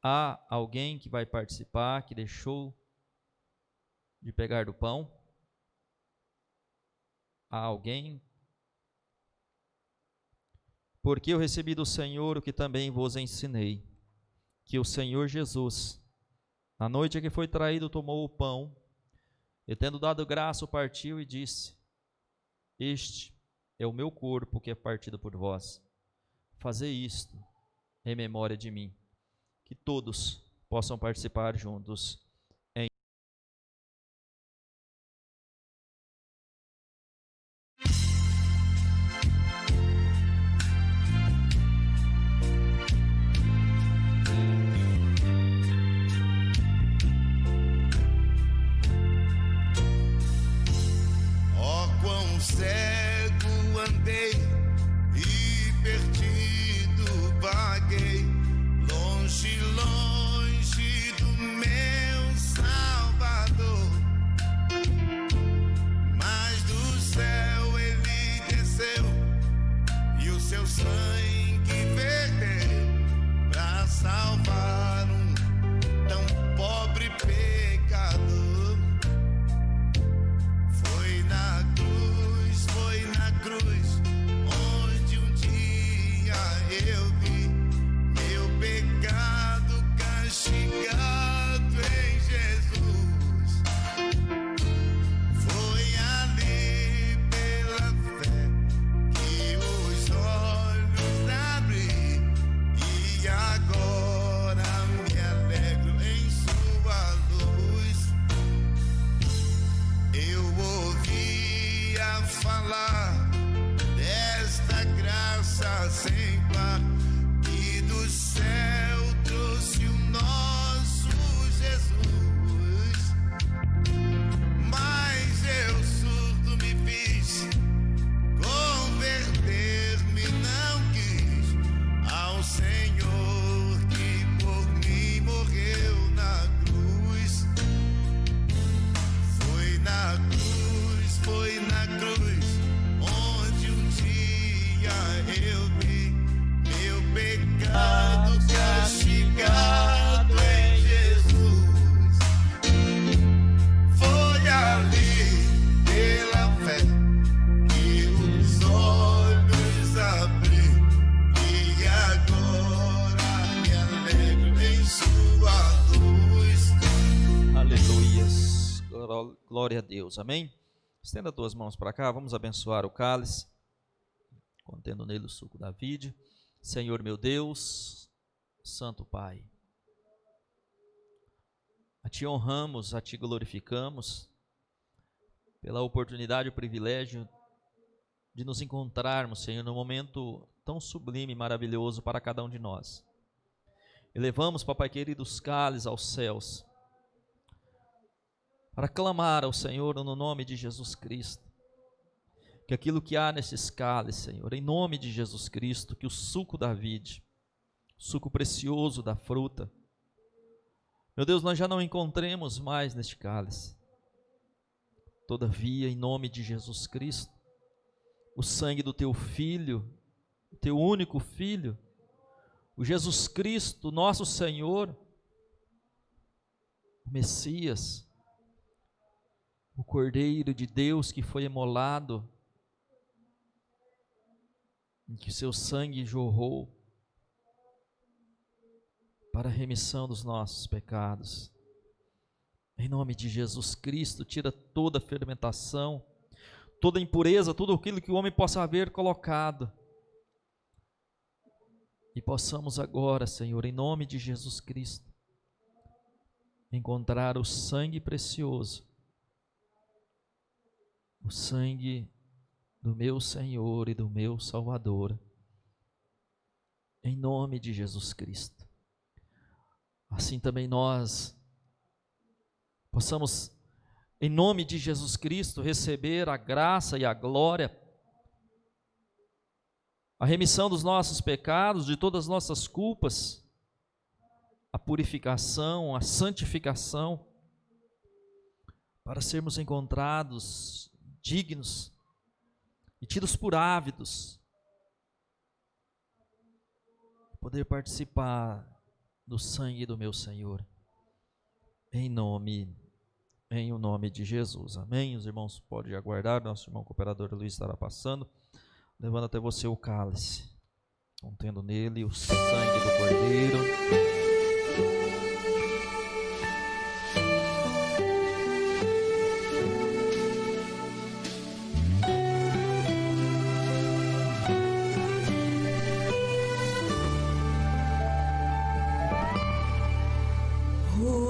Há alguém que vai participar, que deixou de pegar do pão? Há alguém? Porque eu recebi do Senhor o que também vos ensinei, que o Senhor Jesus, na noite em que foi traído, tomou o pão, e tendo dado graça, o partiu e disse: Este é o meu corpo que é partido por vós. Fazei isto em memória de mim. Que todos possam participar juntos. Ó, quão cego andei e perdido vaguei, longe, longe do meu Salvador. Mas do céu ele desceu e o seu sangue verteu pra salvar um tão pobre pecador. Foi na cruz, onde um dia eu vi meu pecado castigado em Jesus. Foi ali pela fé que os olhos abri, e agora me alegro em sua luz. Eu ouvia falar desta graça sem par, que do céu trouxe o nosso Jesus. Mas eu surdo me fiz, converter-me não quis ao Senhor que por mim morreu na cruz. Foi na cruz, onde um dia eu vi meu pecado castigado em Jesus. Foi ali pela fé que os olhos abri, e agora me alegro em sua luz. Aleluias. Glória a Deus. Amém? Estenda as tuas mãos para cá. Vamos abençoar o cálice, contendo nele o suco da vide. Senhor meu Deus, Santo Pai, a Ti honramos, a Ti glorificamos pela oportunidade e o privilégio de nos encontrarmos, Senhor, num momento tão sublime e maravilhoso para cada um de nós. Elevamos, papai querido, os cálices aos céus, para clamar ao Senhor no nome de Jesus Cristo, que aquilo que há nesses cálices, Senhor, em nome de Jesus Cristo, que o suco da vide, suco precioso da fruta, meu Deus, nós já não encontremos mais neste cálice. Todavia, em nome de Jesus Cristo, o sangue do Teu Filho, o Teu único Filho, o Jesus Cristo, nosso Senhor, o Messias, o Cordeiro de Deus que foi imolado, em que seu sangue jorrou para a remissão dos nossos pecados. Em nome de Jesus Cristo, tira toda a fermentação, toda a impureza, tudo aquilo que o homem possa haver colocado, e possamos agora, Senhor, em nome de Jesus Cristo, encontrar o sangue precioso, o sangue do meu Senhor e do meu Salvador, em nome de Jesus Cristo. Assim também nós possamos, em nome de Jesus Cristo, receber a graça e a glória, a remissão dos nossos pecados, de todas as nossas culpas, a purificação, a santificação, para sermos encontrados dignos e tidos por ávidos, poder participar do sangue do meu Senhor. Em o nome de Jesus. Amém? Os irmãos podem aguardar. Nosso irmão cooperador Luiz estará passando, levando até você o cálice, contendo nele o sangue do Cordeiro.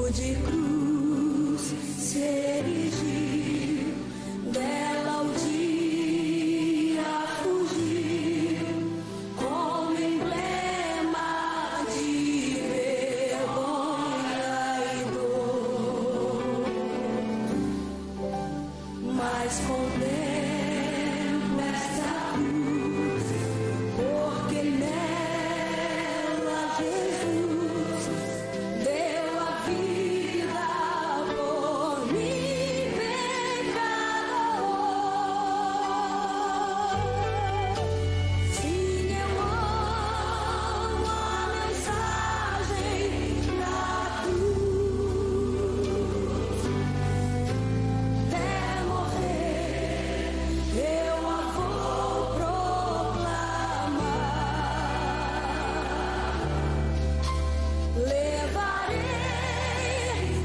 De cruz se erigiu, dela o dia fugiu, como emblema de vergonha e dor. Mas contemplo esta cruz, porque nela Jesus deu a vida por mim, pecador. Sim, eu amo a mensagem da cruz. Até morrer eu a vou proclamar. Levarei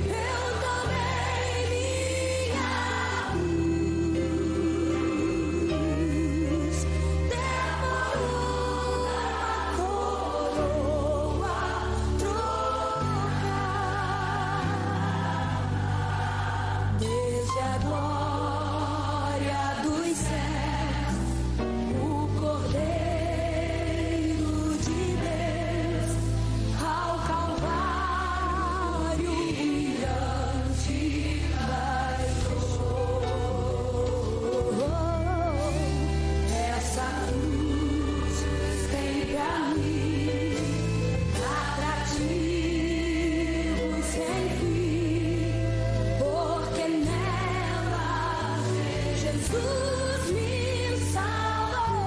eu também minha cruz, demorou a coroa trocar. Desde a glória dos céus, o Cordeiro de Deus ao Calvário brilhante baixou. Essa cruz tem pra mim atrativos sem fim, porque nela Jesus me salvou.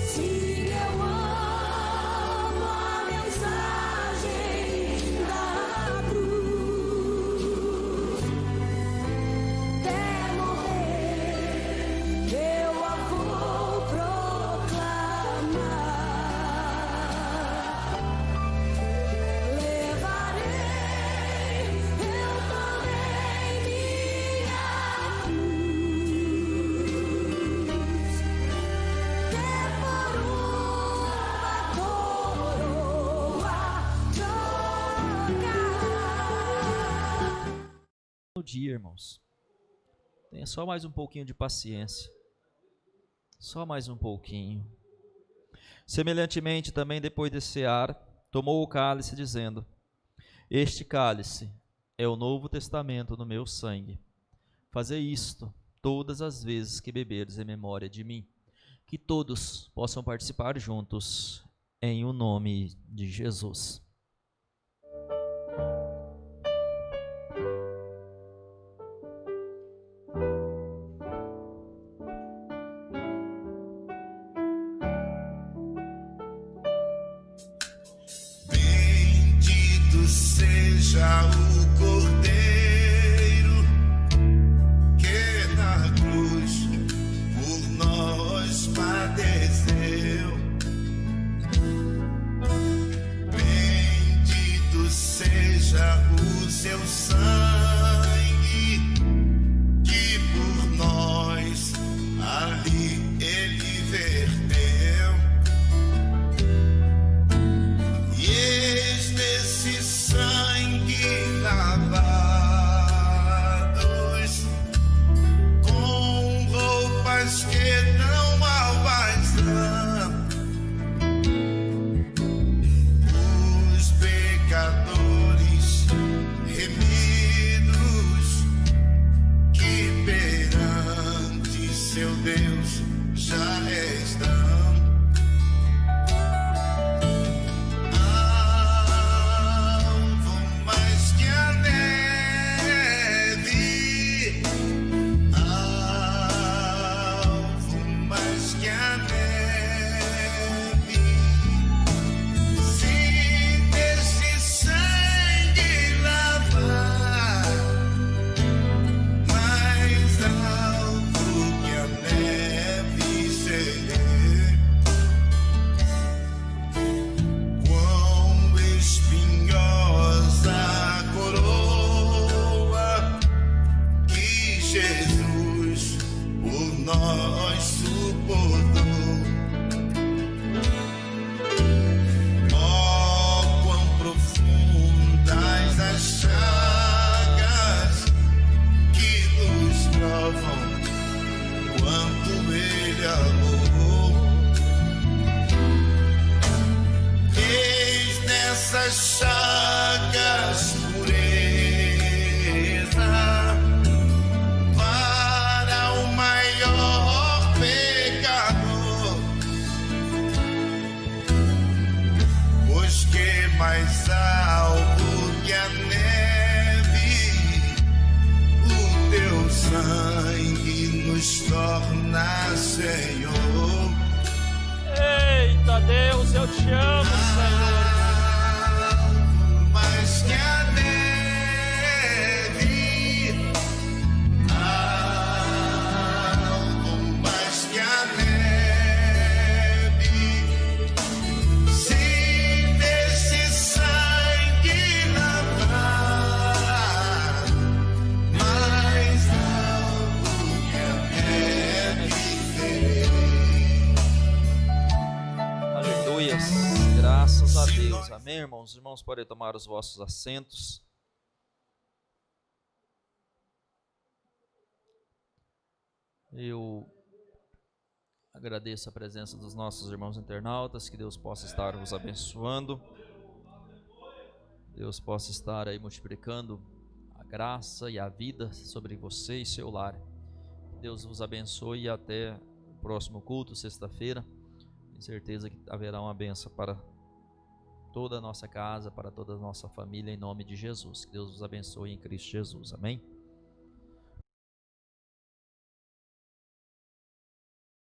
Sim, eu amo a mensagem da cruz. Até morrer eu a vou proclamar. Levarei eu também minha cruz, demorou a coroa trocar. No dia, irmãos, tenha só mais um pouquinho de paciência, só mais um pouquinho. Semelhantemente também, depois de cear, tomou o cálice, dizendo: este cálice é o novo testamento no meu sangue. Fazei isto todas as vezes que beberdes em memória de mim. Que todos possam participar juntos em o nome de Jesus. Bendito seja o Cordeiro que na cruz por nós padeceu. Bendito seja o seu sangue que por nós ali ele verteu. E eis nesse sangue lavados com roupas que não alvastram, os pecadores remidos pagas pureza para o maior pecador, pois que mais alto que a neve o teu sangue nos torna, Senhor. Eita Deus, eu te amo, Senhor. Mais que a neve, algo mais que a neve, se desse sangue lavar, mais algo que a neve serei. Aleluias, graças a Deus, amém, irmãos? Os irmãos podem tomar os vossos assentos. Eu agradeço a presença dos nossos irmãos internautas, que Deus possa estar vos abençoando, Deus possa estar aí multiplicando a graça e a vida sobre você e seu lar. Deus vos abençoe e até o próximo culto, sexta-feira. Tenho certeza que haverá uma bênção para toda a nossa casa, para toda a nossa família, em nome de Jesus. Que Deus vos abençoe em Cristo Jesus. Amém?